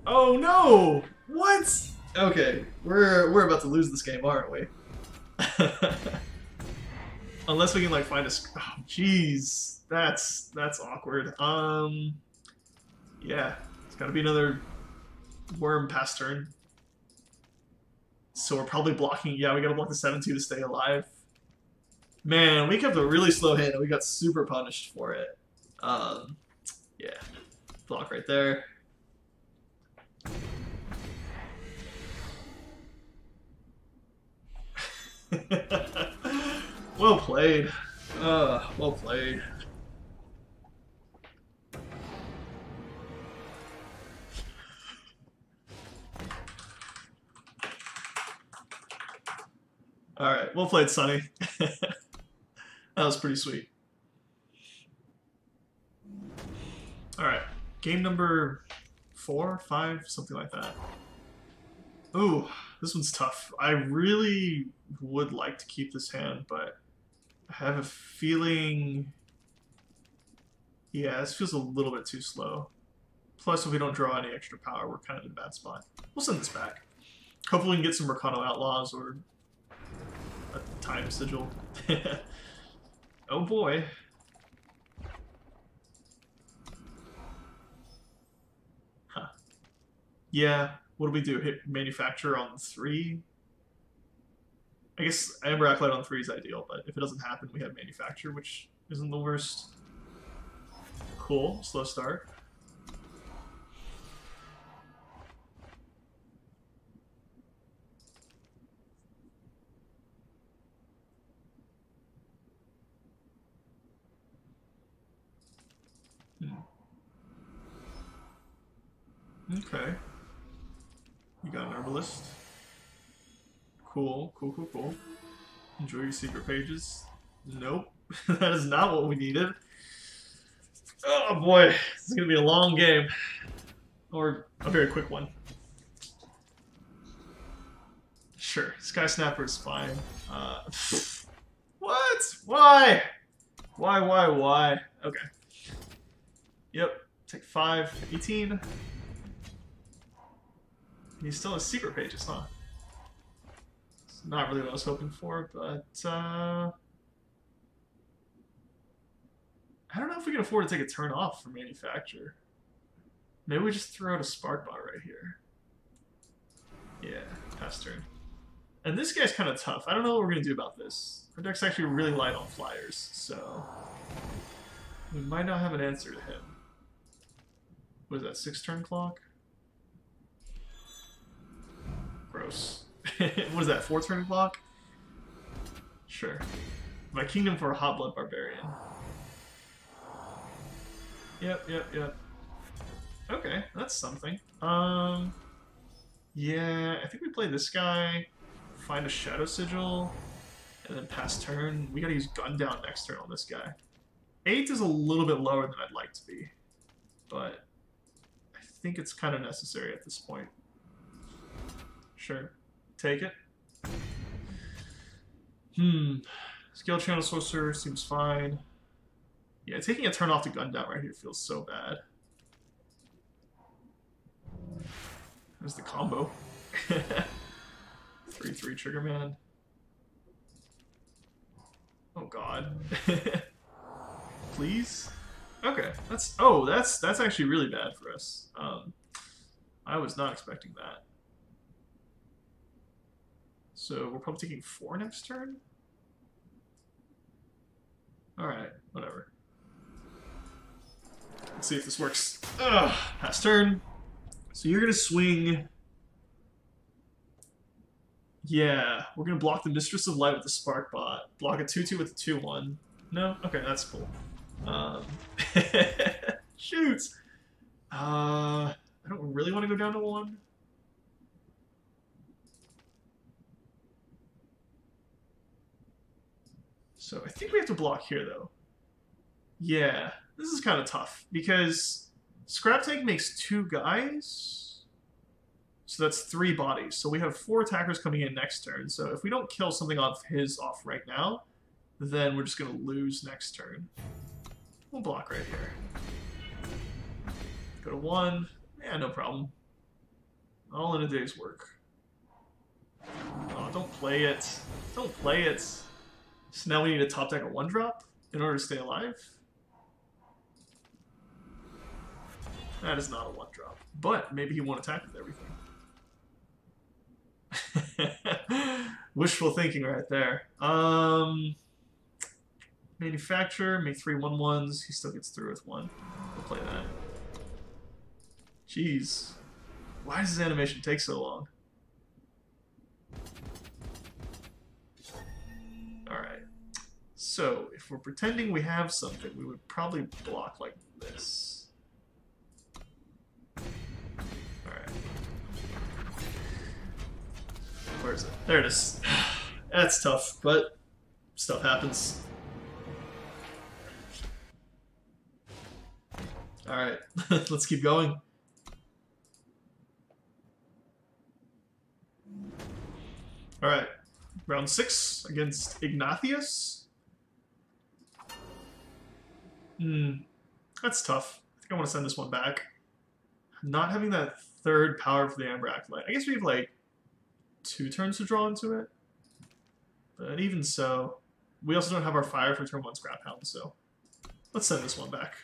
no! What? Okay, we're about to lose this game, aren't we? Unless we can like find a. Oh, jeez, that's awkward. Yeah, it's got to be another worm pass turn. So we're probably blocking. Yeah, we got to block the 7-2 to stay alive. Man, we kept a really slow hand and we got super punished for it. Yeah, block right there. Well played. Well played. Alright, well played, Sonny. That was pretty sweet. Alright, game number 4, 5, something like that. Ooh, this one's tough. I really would like to keep this hand, but I have a feeling... Yeah, this feels a little bit too slow. Plus, if we don't draw any extra power, we're kind of in a bad spot. We'll send this back. Hopefully we can get some Mercano Outlaws or a Time Sigil. Oh boy. Huh. Yeah, what do we do? Hit Manufacture on 3? I guess Amber Acolyte on 3 is ideal, but if it doesn't happen, we have Manufacture, which isn't the worst. Cool, slow start. Okay. You got an Herbalist. Cool, cool, cool, cool. Enjoy your secret pages. Nope. That is not what we needed. Oh boy, this is gonna be a long game. Or a very quick one. Sure, Sky Snapper is fine. What? Why? Why? Okay. Yep, take 5, 18. He still has secret pages, huh? It's not really what I was hoping for, but I don't know if we can afford to take a turn off for Manufacture. Maybe we just throw out a Spark Bot right here. Yeah, pass turn. And this guy's kind of tough. I don't know what we're going to do about this. Our deck's actually really light on flyers, so we might not have an answer to him. What is that, 6-turn clock? Gross. What is that, 4-turn clock? Sure. My Kingdom for a Hot Blood Barbarian. Yep. Okay, that's something. Yeah, I think we play this guy, find a Shadow Sigil, and then pass turn. We gotta use Gun Down next turn on this guy. 8 is a little bit lower than I'd like to be, but I think it's kind of necessary at this point. Sure. Take it. Scale Channel Sorcerer seems fine. Yeah, taking a turn off to Gun Down right here feels so bad. There's the combo. 3/3 Trigger Man. Oh god. Please? Okay. That's actually really bad for us. I was not expecting that. So we're probably taking 4 next turn? Alright, whatever. Let's see if this works. Ugh, pass turn. So you're gonna swing. Yeah, we're gonna block the Mistress of Light with the Spark Bot. Block a 2/2 with a 2/1. No? Okay, that's cool. Shoot! I don't really want to go down to 1. So I think we have to block here, though. Yeah, this is kind of tough, because Scrap Tank makes 2 guys. So that's 3 bodies. So we have 4 attackers coming in next turn. So if we don't kill something off right now, then we're just going to lose next turn. We'll block right here. Go to 1. Yeah, no problem. All in a day's work. Oh, don't play it. Don't play it. So now we need to top deck a 1-drop in order to stay alive? That is not a 1-drop. But maybe he won't attack with everything. Wishful thinking right there. Manufacturer, make 3 1/1s. He still gets through with 1. We'll play that. Jeez. Why does his animation take so long? Alright. So, if we're pretending we have something, we would probably block like this. Alright. Where is it? There it is. That's tough, but stuff happens. Alright, let's keep going. Alright, round 6 against Ignatius. That's tough. I think I want to send this one back. Not having that 3rd power for the Amber Acolyte. I guess we have like 2 turns to draw into it. But even so, we also don't have our fire for turn 1 Scrap Hound, so let's send this one back.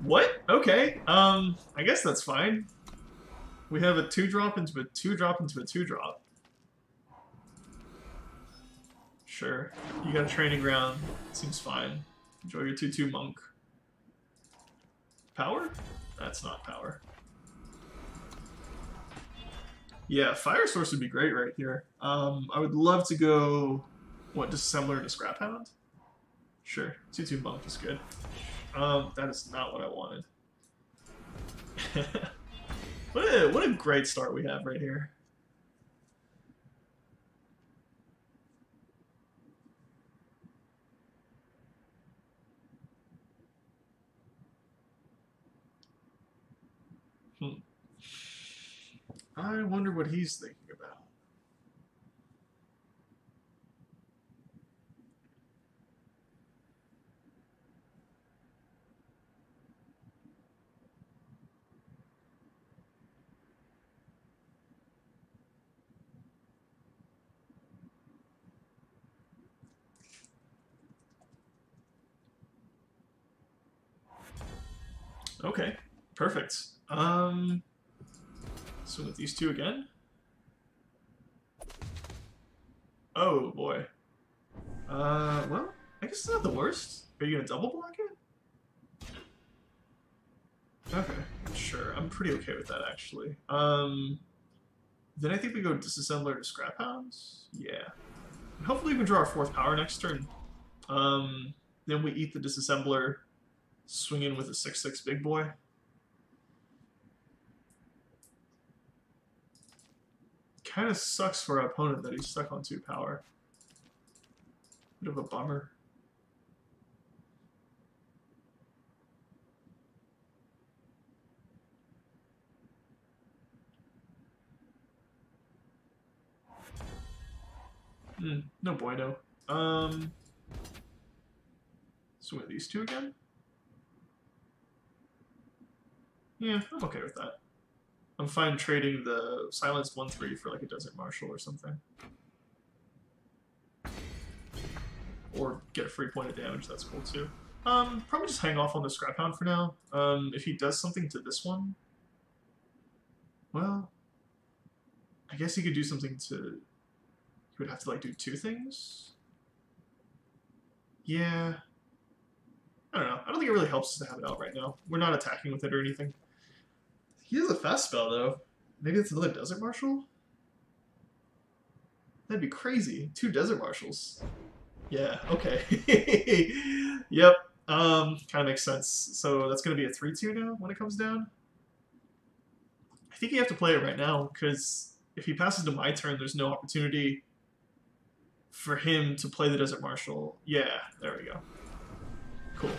What? Okay. I guess that's fine. We have a 2-drop into a 2-drop into a 2-drop. Sure. You got a training ground. Seems fine. Enjoy your 2/2 monk. Power? That's not power. Yeah, Fire Source would be great right here. I would love to go, what, Disassembler to Scrap Hound? Sure, 2/2 monk is good. That is not what I wanted. What a great start we have right here. I wonder what he's thinking about. Okay, perfect. So with these 2 again. Oh boy. Well, I guess it's not the worst. Are you gonna double block it? Okay, sure. I'm pretty okay with that actually. Then I think we go Disassembler to Scrap Hounds. Yeah. Hopefully we can draw our 4th power next turn. Then we eat the Disassembler, swing in with a 6/6 big boy. Kind of sucks for our opponent that he's stuck on 2 power. Bit of a bummer. No bueno. So with these 2 again? Yeah, I'm okay with that. I'm fine trading the silenced 1/3 for like a Desert Marshal or something. Or get a free point of damage, that's cool too. Probably just hang off on the Scrap Hound for now. If he does something to this one, well, I guess he could do something to... He We'd have to like do 2 things. Yeah. I don't know. I don't think it really helps us to have it out right now. We're not attacking with it or anything. He has a fast spell though. Maybe it's another Desert Marshal? That'd be crazy. 2 Desert Marshals. Yeah, okay. Yep. Kind of makes sense. So that's going to be a 3-2 now when it comes down. I think you have to play it right now, because if he passes to my turn, there's no opportunity for him to play the Desert Marshal. Yeah, there we go. Cool.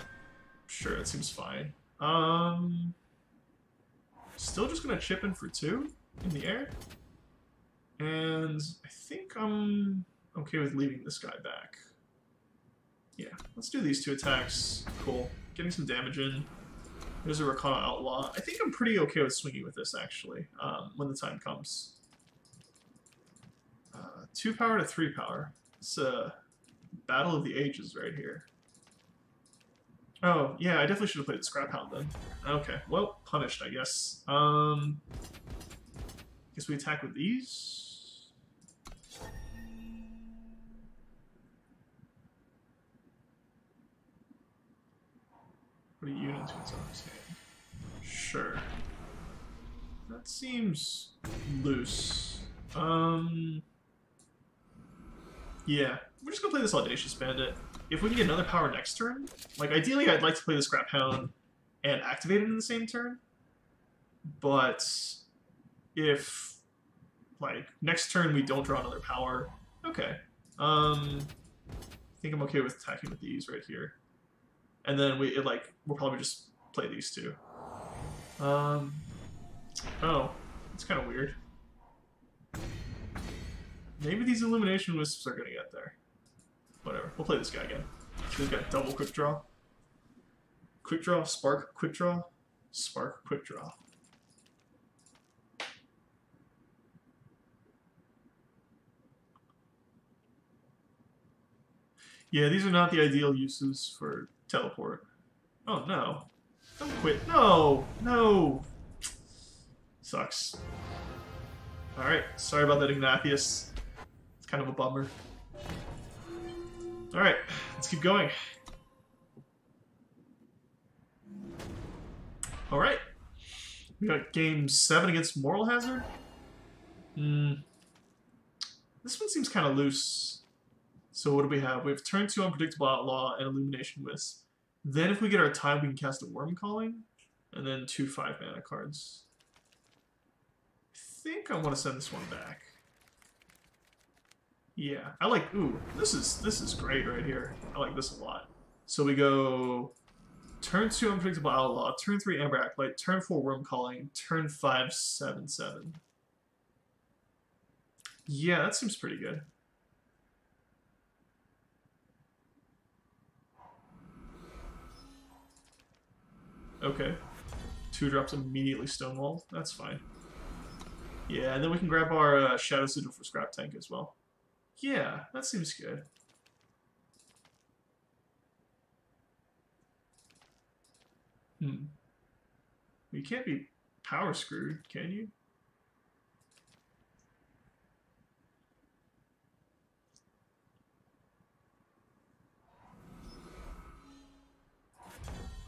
Sure, that seems fine. Still just going to chip in for 2 in the air. And I think I'm okay with leaving this guy back. Yeah, let's do these 2 attacks. Cool. Getting some damage in. There's a Rakana Outlaw. I think I'm pretty okay with swinging with this, actually, when the time comes. 2 power to 3 power. It's a Battle of the Ages right here. Oh, yeah, I definitely should have played the Scrap Hound then. Okay, well, punished, I guess. Guess we attack with these. Put a unit into its own hand. Sure. That seems loose. Yeah, we're just gonna play this Audacious Bandit. If we can get another power next turn, like ideally I'd like to play the Scrap Hound and activate it in the same turn. But if like next turn we don't draw another power, okay. I think I'm okay with attacking with these right here. And then we'll probably just play these 2. Oh, it's kind of weird. Maybe these Illumination Wisps are gonna get there. Whatever, we'll play this guy again. He's got double quick draw. Quick draw, spark, quick draw, spark, quick draw. Yeah, these are not the ideal uses for teleport. Oh no. Don't quit. No! No! Sucks. Alright, sorry about that, Ignathius. It's kind of a bummer. Alright, let's keep going. Alright. We got game 7 against Moral Hazard. This one seems kind of loose. So what do we have? We have turn 2 Unpredictable Outlaw and Illumination Wisp. Then if we get our time, we can cast a Worm Calling. And then 2 5-mana cards. I think I want to send this one back. Yeah, I like, ooh, this is great right here. I like this a lot. So we go turn 2 Unpredictable Outlaw, turn 3 Amber Acolyte, turn 4 Worm Calling, turn 5 7/7. Yeah, that seems pretty good. Okay. 2 drops immediately stonewalled. That's fine. Yeah, and then we can grab our Shadow Sigil for Scrap Tank as well. Yeah, that seems good. You can't be power screwed, can you?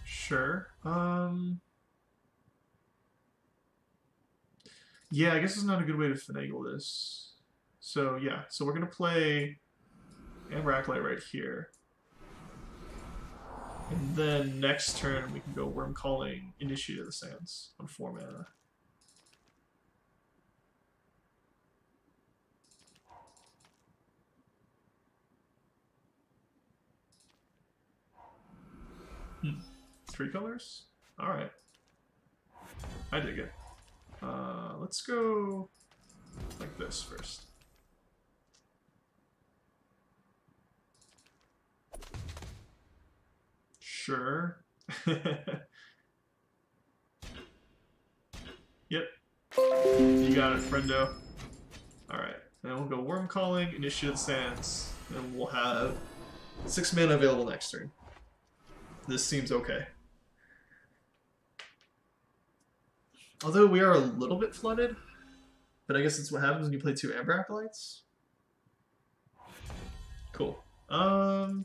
Sure. Yeah, I guess it's not a good way to finagle this. So yeah, so we're gonna play Amber Acolyte right here. And then next turn we can go Worm Calling, Initiate of the Sands on 4 mana. Hmm. 3 colors? Alright. I dig it. Let's go like this first. Sure. Yep. You got it, friendo. Alright. Then we'll go Worm Calling, Initiate of the Sands, and we'll have 6 mana available next turn. This seems okay. Although we are a little bit flooded, but I guess that's what happens when you play 2 Amber Acolytes. Cool. I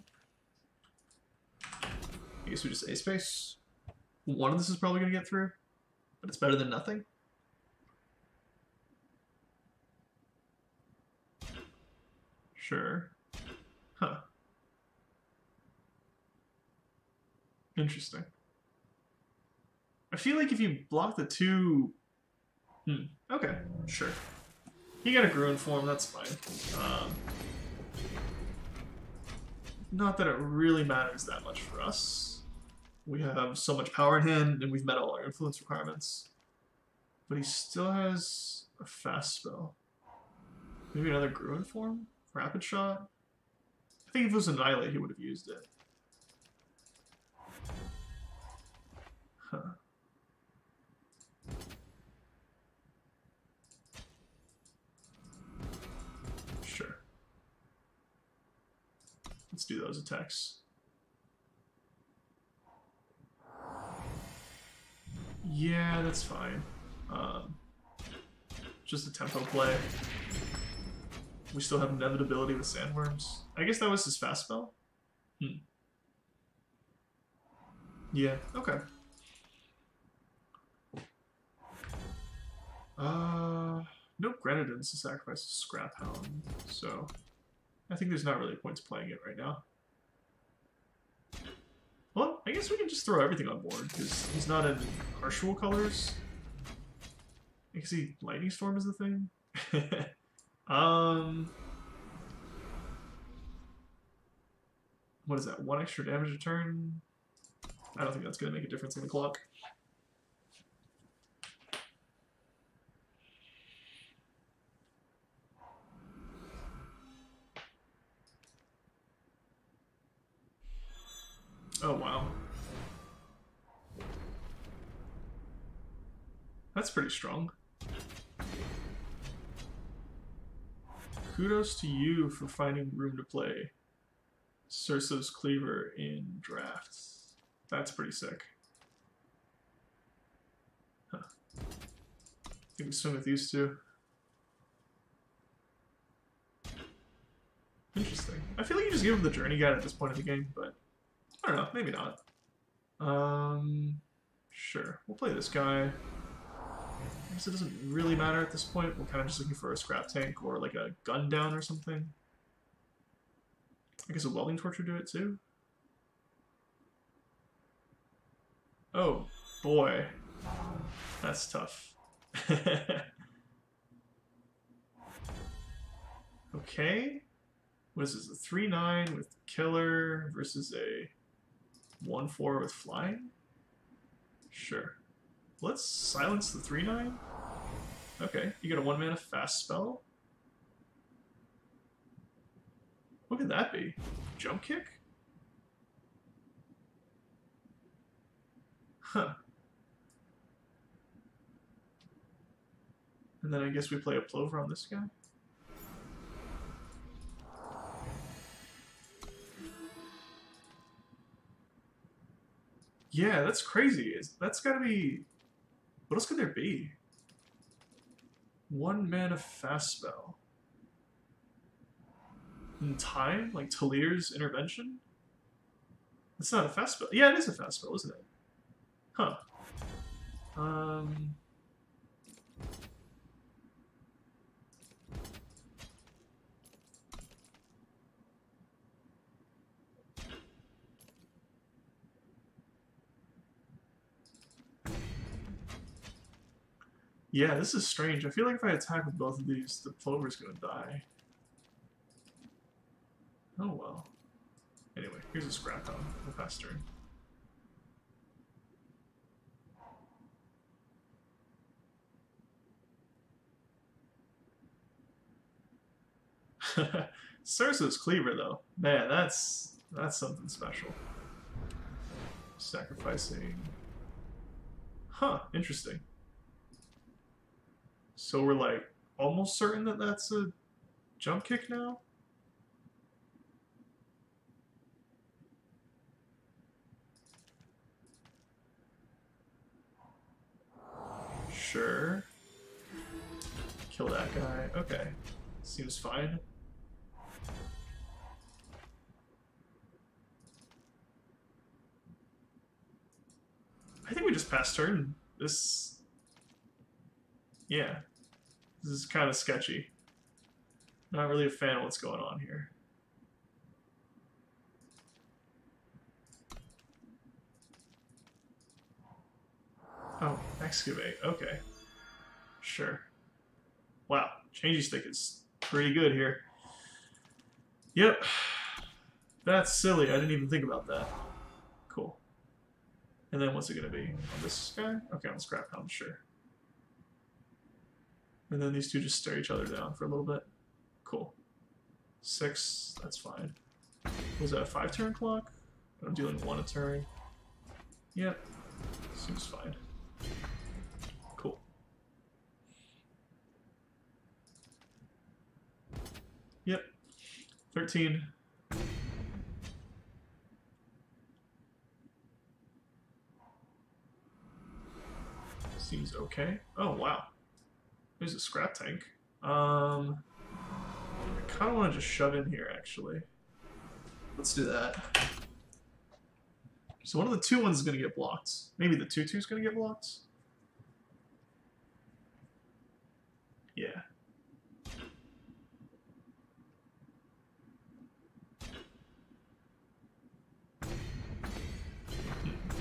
guess we just A space. One of this is probably gonna get through, but it's better than nothing. Sure. Huh. Interesting. I feel like if you block the two... Okay, sure. You got a Gruin form, that's fine. Not that it really matters that much for us. We have so much power in hand, and we've met all our influence requirements. But he still has a fast spell. Maybe another Gruin form? Rapid shot? I think if it was Annihilate, he would have used it. Huh. Sure. Let's do those attacks. Yeah, that's fine. Just a tempo play. We still have inevitability with sandworms. I guess that was his fast spell? Yeah, okay. Nope, Grenadin's to sacrifice a Scrap Hound, so I think there's not really a point to playing it right now. Well, I guess we can just throw everything on board, because he's not in Harshful colors. I guess Lightning Storm is the thing. What is that? 1 extra damage a turn? I don't think that's going to make a difference in the clock. Oh, wow. That's pretty strong. Kudos to you for finding room to play Cerso's Cleaver in drafts. That's pretty sick. Huh. I think we swing with these two. Interesting. I feel like you just give him the Journey Guide at this point in the game, but I don't know, maybe not. Sure. We'll play this guy. I guess it doesn't really matter at this point. We're kind of just looking for a scrap tank or like a gun down or something. I guess a welding torch would do it too. Oh, boy. That's tough. Okay. What is this? A 3/9 with killer versus a 1/4 with flying? Sure. Let's silence the 3/9. Okay, you get a 1 mana fast spell. What could that be? Jump kick? Huh. And then I guess we play a Plover on this guy. Yeah, that's crazy. That's gotta be... What else could there be? 1 mana fast spell. In time? Like Talir's Intervention? It's not a fast spell. Yeah, it is a fast spell, isn't it? Huh. Yeah, this is strange. I feel like if I attack with both of these, the Plover's gonna die. Oh well. Anyway, here's a Scrap Hound. We'll pass turn. Cerso's Cleaver, though. Man, that's something special. Sacrificing... Huh, interesting. So we're like almost certain that that's a jump kick now? Sure. Kill that guy. Okay. Seems fine. we just pass turn. This... Yeah. This is kind of sketchy. Not really a fan of what's going on here. Oh, excavate. Okay. Sure. Wow. Changey stick is pretty good here. Yep. That's silly. I didn't even think about that. Cool. And then what's it going to be? On this guy? Okay, on Scrap Hound, sure. And then these two just stare each other down for a little bit. Cool. 6, that's fine. Was that a 5-turn clock? I'm dealing 1 a turn. Yep. Seems fine. Cool. Yep. 13. Seems okay. Oh, wow. There's a scrap tank. I kind of want to just shove in here, actually. Let's do that. So one of the 2-1s is going to get blocked. Maybe the 2-2 is going to get blocked? Yeah.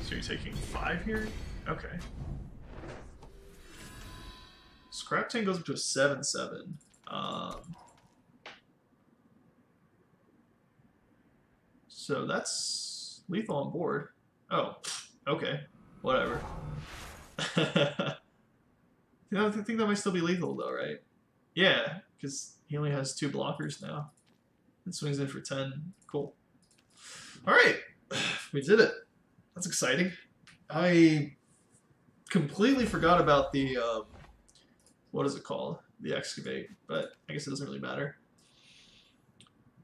So you're taking 5 here? Okay. Scrap tank goes up to a 7/7. So that's lethal on board. Oh, okay. Whatever. I think that might still be lethal though, right? Yeah, because he only has 2 blockers now. And swings in for 10. Cool. Alright. We did it. That's exciting. I completely forgot about the what is it called? The excavate, but I guess it doesn't really matter.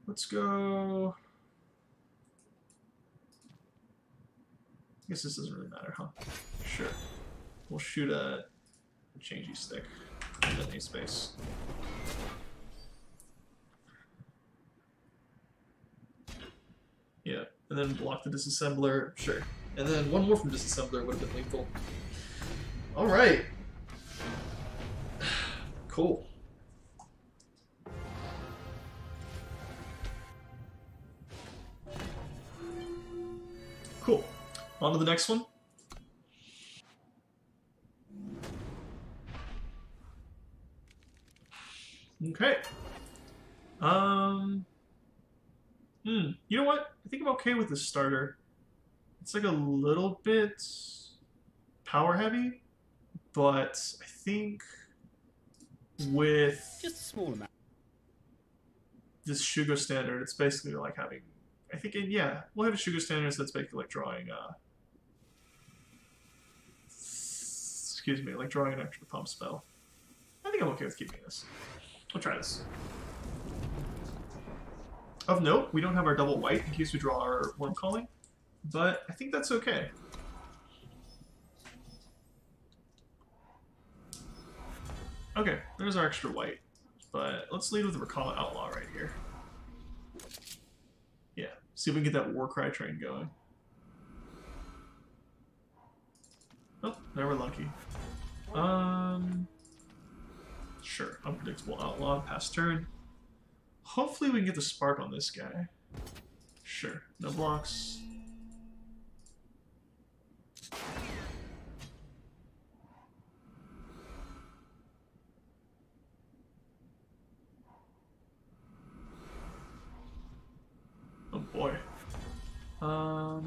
Let's go. I guess this doesn't really matter, huh? Sure. We'll shoot a changey stick in the space. Yeah, and then block the disassembler, sure. And then 1 more from disassembler would have been lethal. Alright. Cool. Cool. On to the next one. Okay. You know what? I think I'm okay with this starter. It's like a little bit power heavy, but I think with just a small amount. This Shugo standard, it's basically like having, I think, yeah, we'll have a Shugo standard, so that's basically like drawing, excuse me, like drawing an extra pump spell. I think I'm okay with keeping this. We'll try this. Of note, we don't have our double white in case we draw our Worm Calling, but I think that's okay. Okay, there's our extra white, but let's lead with the Recall Outlaw right here. Yeah, see if we can get that Warcry train going. Oh, now we're lucky. Sure, Unpredictable Outlaw, pass turn. Hopefully we can get the spark on this guy. Sure, no blocks. Oh boy. I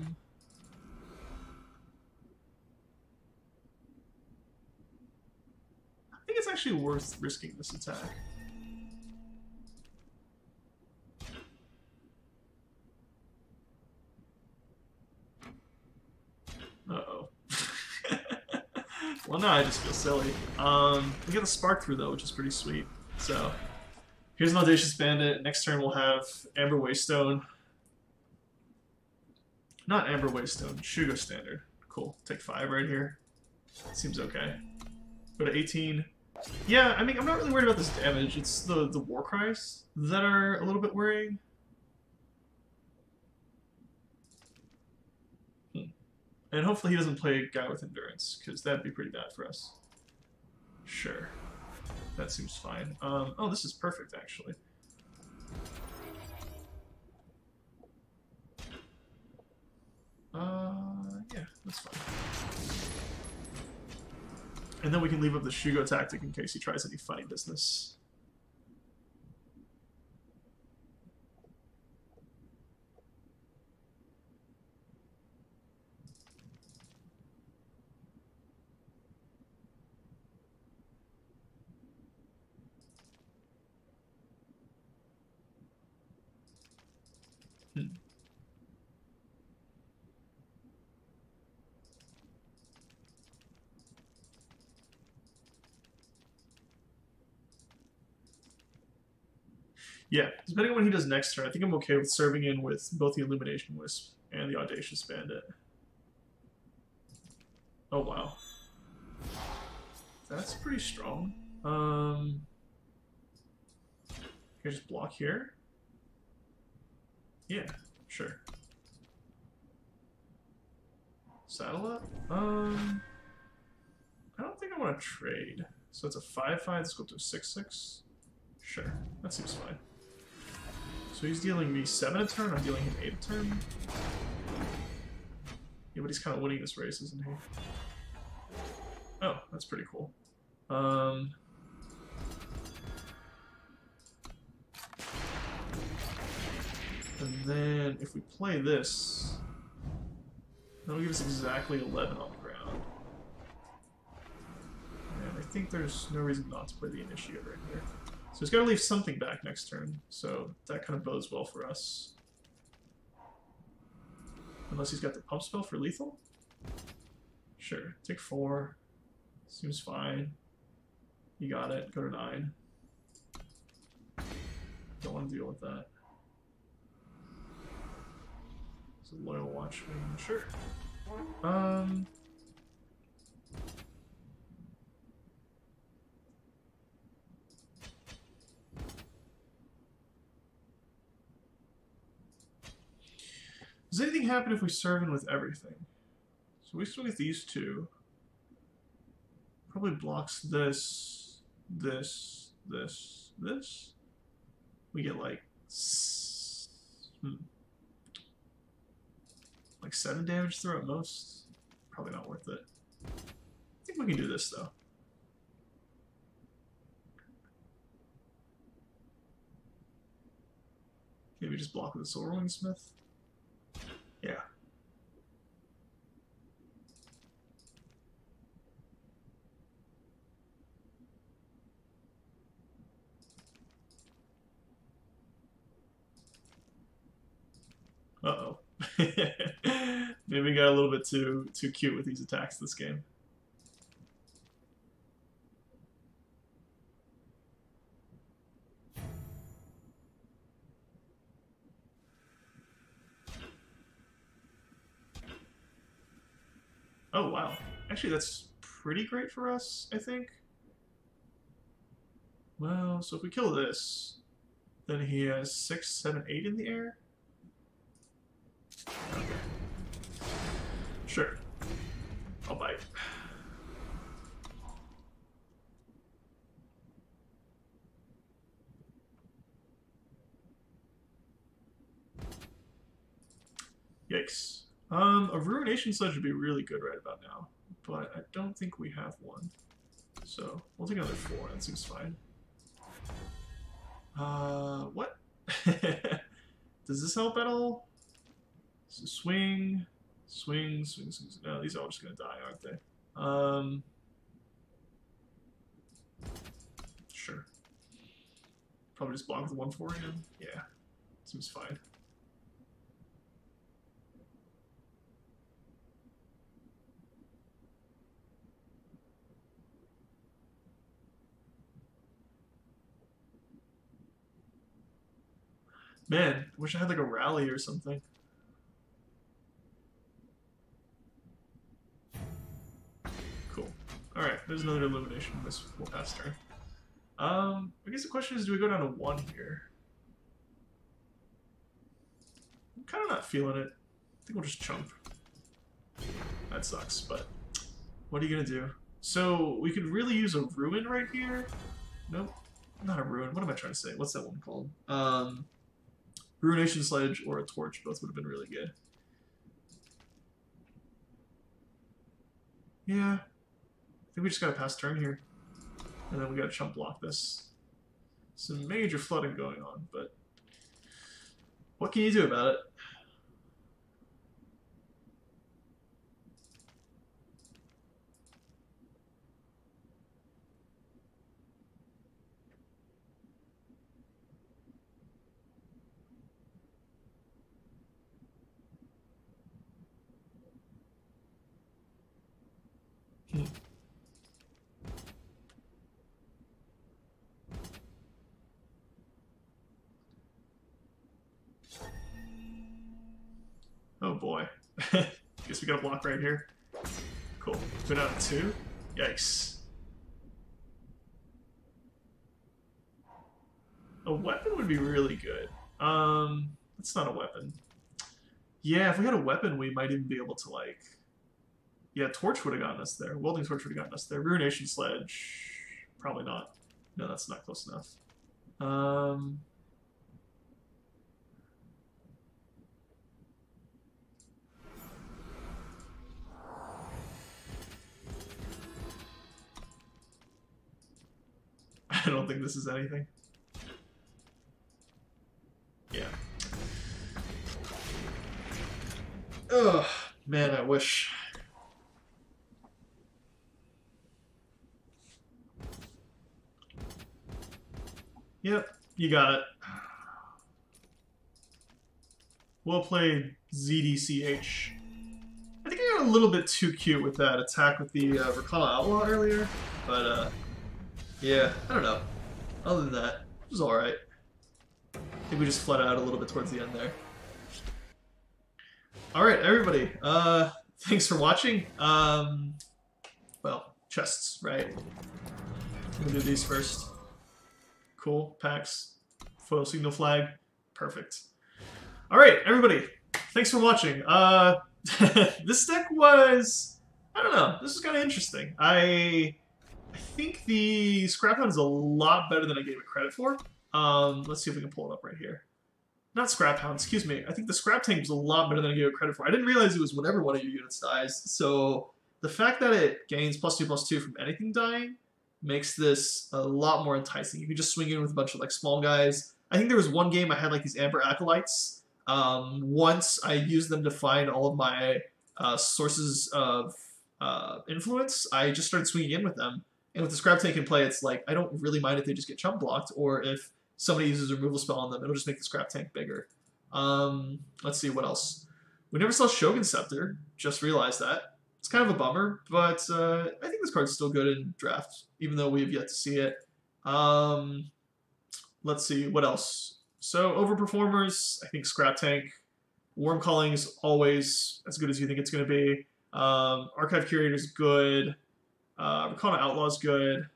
think it's actually worth risking this attack. Uh-oh. Well, no, I just feel silly. We get the spark through though, which is pretty sweet. So, here's an Audacious Bandit. Next turn we'll have Amber Waystone. Not Amber Waystone, Shugo Standard. Cool. Take 5 right here. Seems okay. Go to 18. Yeah, I mean, I'm not really worried about this damage. It's the war cries that are a little bit worrying. And hopefully he doesn't play a guy with endurance, because that'd be pretty bad for us. Sure. That seems fine. Oh, this is perfect, actually. Yeah, that's fine. And then we can leave up the Shugo tactic in case he tries any funny business. Yeah, depending on what he does next turn, I think I'm okay with serving in with both the Illumination Wisp and the Audacious Bandit. Oh, wow. That's pretty strong. Can I just block here? Yeah, sure. Saddle up? I don't think I want to trade. So it's a 5-5, let's go up to a 6-6. Sure, that seems fine. So he's dealing me 7 a turn, I'm dealing him 8 a turn. Yeah, but he's kind of winning this race, isn't he? Oh, that's pretty cool. And then if we play this, that'll give us exactly 11 on the ground. And I think there's no reason not to play the Initiator in here. So he's got to leave something back next turn, so that kind of bodes well for us. Unless he's got the pump spell for lethal? Sure, take 4. Seems fine. You got it, go to 9. Don't want to deal with that. It's a loyal watchman, sure. Does anything happen if we serve in with everything? So we swing with these two. Probably blocks this, this, this, this. We get like 7 damage through at most. Probably not worth it. I think we can do this though. Maybe just block with the Soul Rolling Smith. Yeah. Uh-oh. Maybe we got a little bit too cute with these attacks this game. Oh, wow. Actually, that's pretty great for us, I think. Well, so if we kill this, then he has 6, 7, 8 in the air. Okay. Sure. I'll bite. Yikes. A Ruination Sledge would be really good right about now, but I don't think we have one. So, we'll take another 4, that seems fine. What? Does this help at all? So swing, swing, swing, swing. No, these are all just gonna die, aren't they? Sure. Probably just block the 1-4 again. Yeah, seems fine. Man, I wish I had like a rally or something. Cool. Alright, there's another Illumination. This will pass turn. I guess the question is, do we go down to 1 here? I'm kind of not feeling it. I think we'll just chump. That sucks, but what are you gonna do? So we could really use a ruin right here. Nope, not a ruin. What am I trying to say? What's that one called? Ruination Sledge or a torch. Both would have been really good. Yeah, I think we just gotta pass turn here, and then we gotta chump block this. Some major flooding going on, but what can you do about it? Oh boy. Guess we got a block right here. Cool. Go down to 2. Yikes. A weapon would be really good. That's not a weapon. Yeah, if we had a weapon, we might even be able to, like... Yeah, torch would have gotten us there. Welding torch would have gotten us there. Ruination Sledge... Probably not. No, that's not close enough. I don't think this is anything. Yeah. Ugh, man, I wish. Yep, you got it. Well played, ZDCH. I think I got a little bit too cute with that attack with the Recall Outlaw earlier, but yeah, I don't know. Other than that, it was alright. I think we just fled out a little bit towards the end there. Alright, everybody. Thanks for watching. Well, chests, right? We'll do these first. Cool. Packs. Foil signal flag. Perfect. Alright, everybody. Thanks for watching. This deck was... I don't know. This was kind of interesting. I think the Scrap Hound is a lot better than I gave it credit for. Let's see if we can pull it up right here. Not Scrap Hound, excuse me. I think the Scrap Tank was a lot better than I gave it credit for. I didn't realize it was whenever one of your units dies. So the fact that it gains +2/+2 from anything dying makes this a lot more enticing. You can just swing in with a bunch of like small guys. I think there was one game I had like these Amber Acolytes. Once I used them to find all of my sources of influence, I just started swinging in with them. And with the Scrap Tank in play, it's like, I don't really mind if they just get chump blocked, or if somebody uses a removal spell on them, it'll just make the Scrap Tank bigger. Let's see, what else? We never saw Shogun Scepter, just realized that. It's kind of a bummer, but I think this card's still good in draft, even though we have yet to see it. Let's see, what else? So, overperformers, I think Scrap Tank. Worm Calling is always as good as you think it's going to be. Archive Curator is good. Recona Outlaw is good.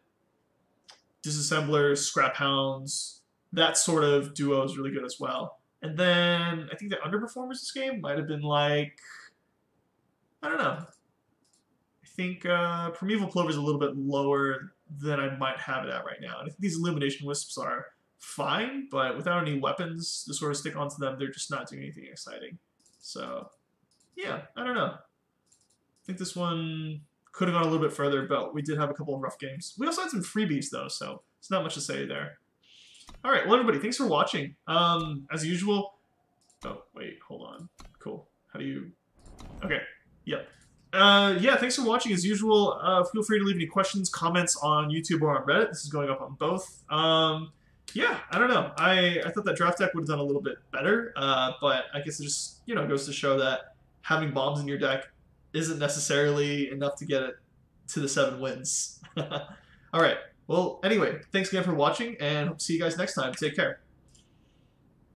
Disassemblers, Scrap Hounds, that sort of duo is really good as well. And then I think the underperformers this game might have been like, I don't know. I think Primeval Plover is a little bit lower than I might have it at right now. And I think these Illumination Wisps are fine, but without any weapons to sort of stick onto them, they're just not doing anything exciting. So, yeah, I don't know. I think this one could have gone a little bit further, but we did have a couple of rough games. We also had some freebies, though, so it's not much to say there. All right, well, everybody, thanks for watching. As usual... Oh, wait, hold on. Cool. How do you... Okay, yep. Yeah, thanks for watching. As usual, feel free to leave any questions, comments on YouTube or on Reddit. This is going up on both. Yeah, I don't know. I thought that draft deck would have done a little bit better, but I guess it just, you know, goes to show that having bombs in your deck isn't necessarily enough to get it to the 7 wins. All right. Well, anyway, thanks again for watching, and hope to see you guys next time. Take care.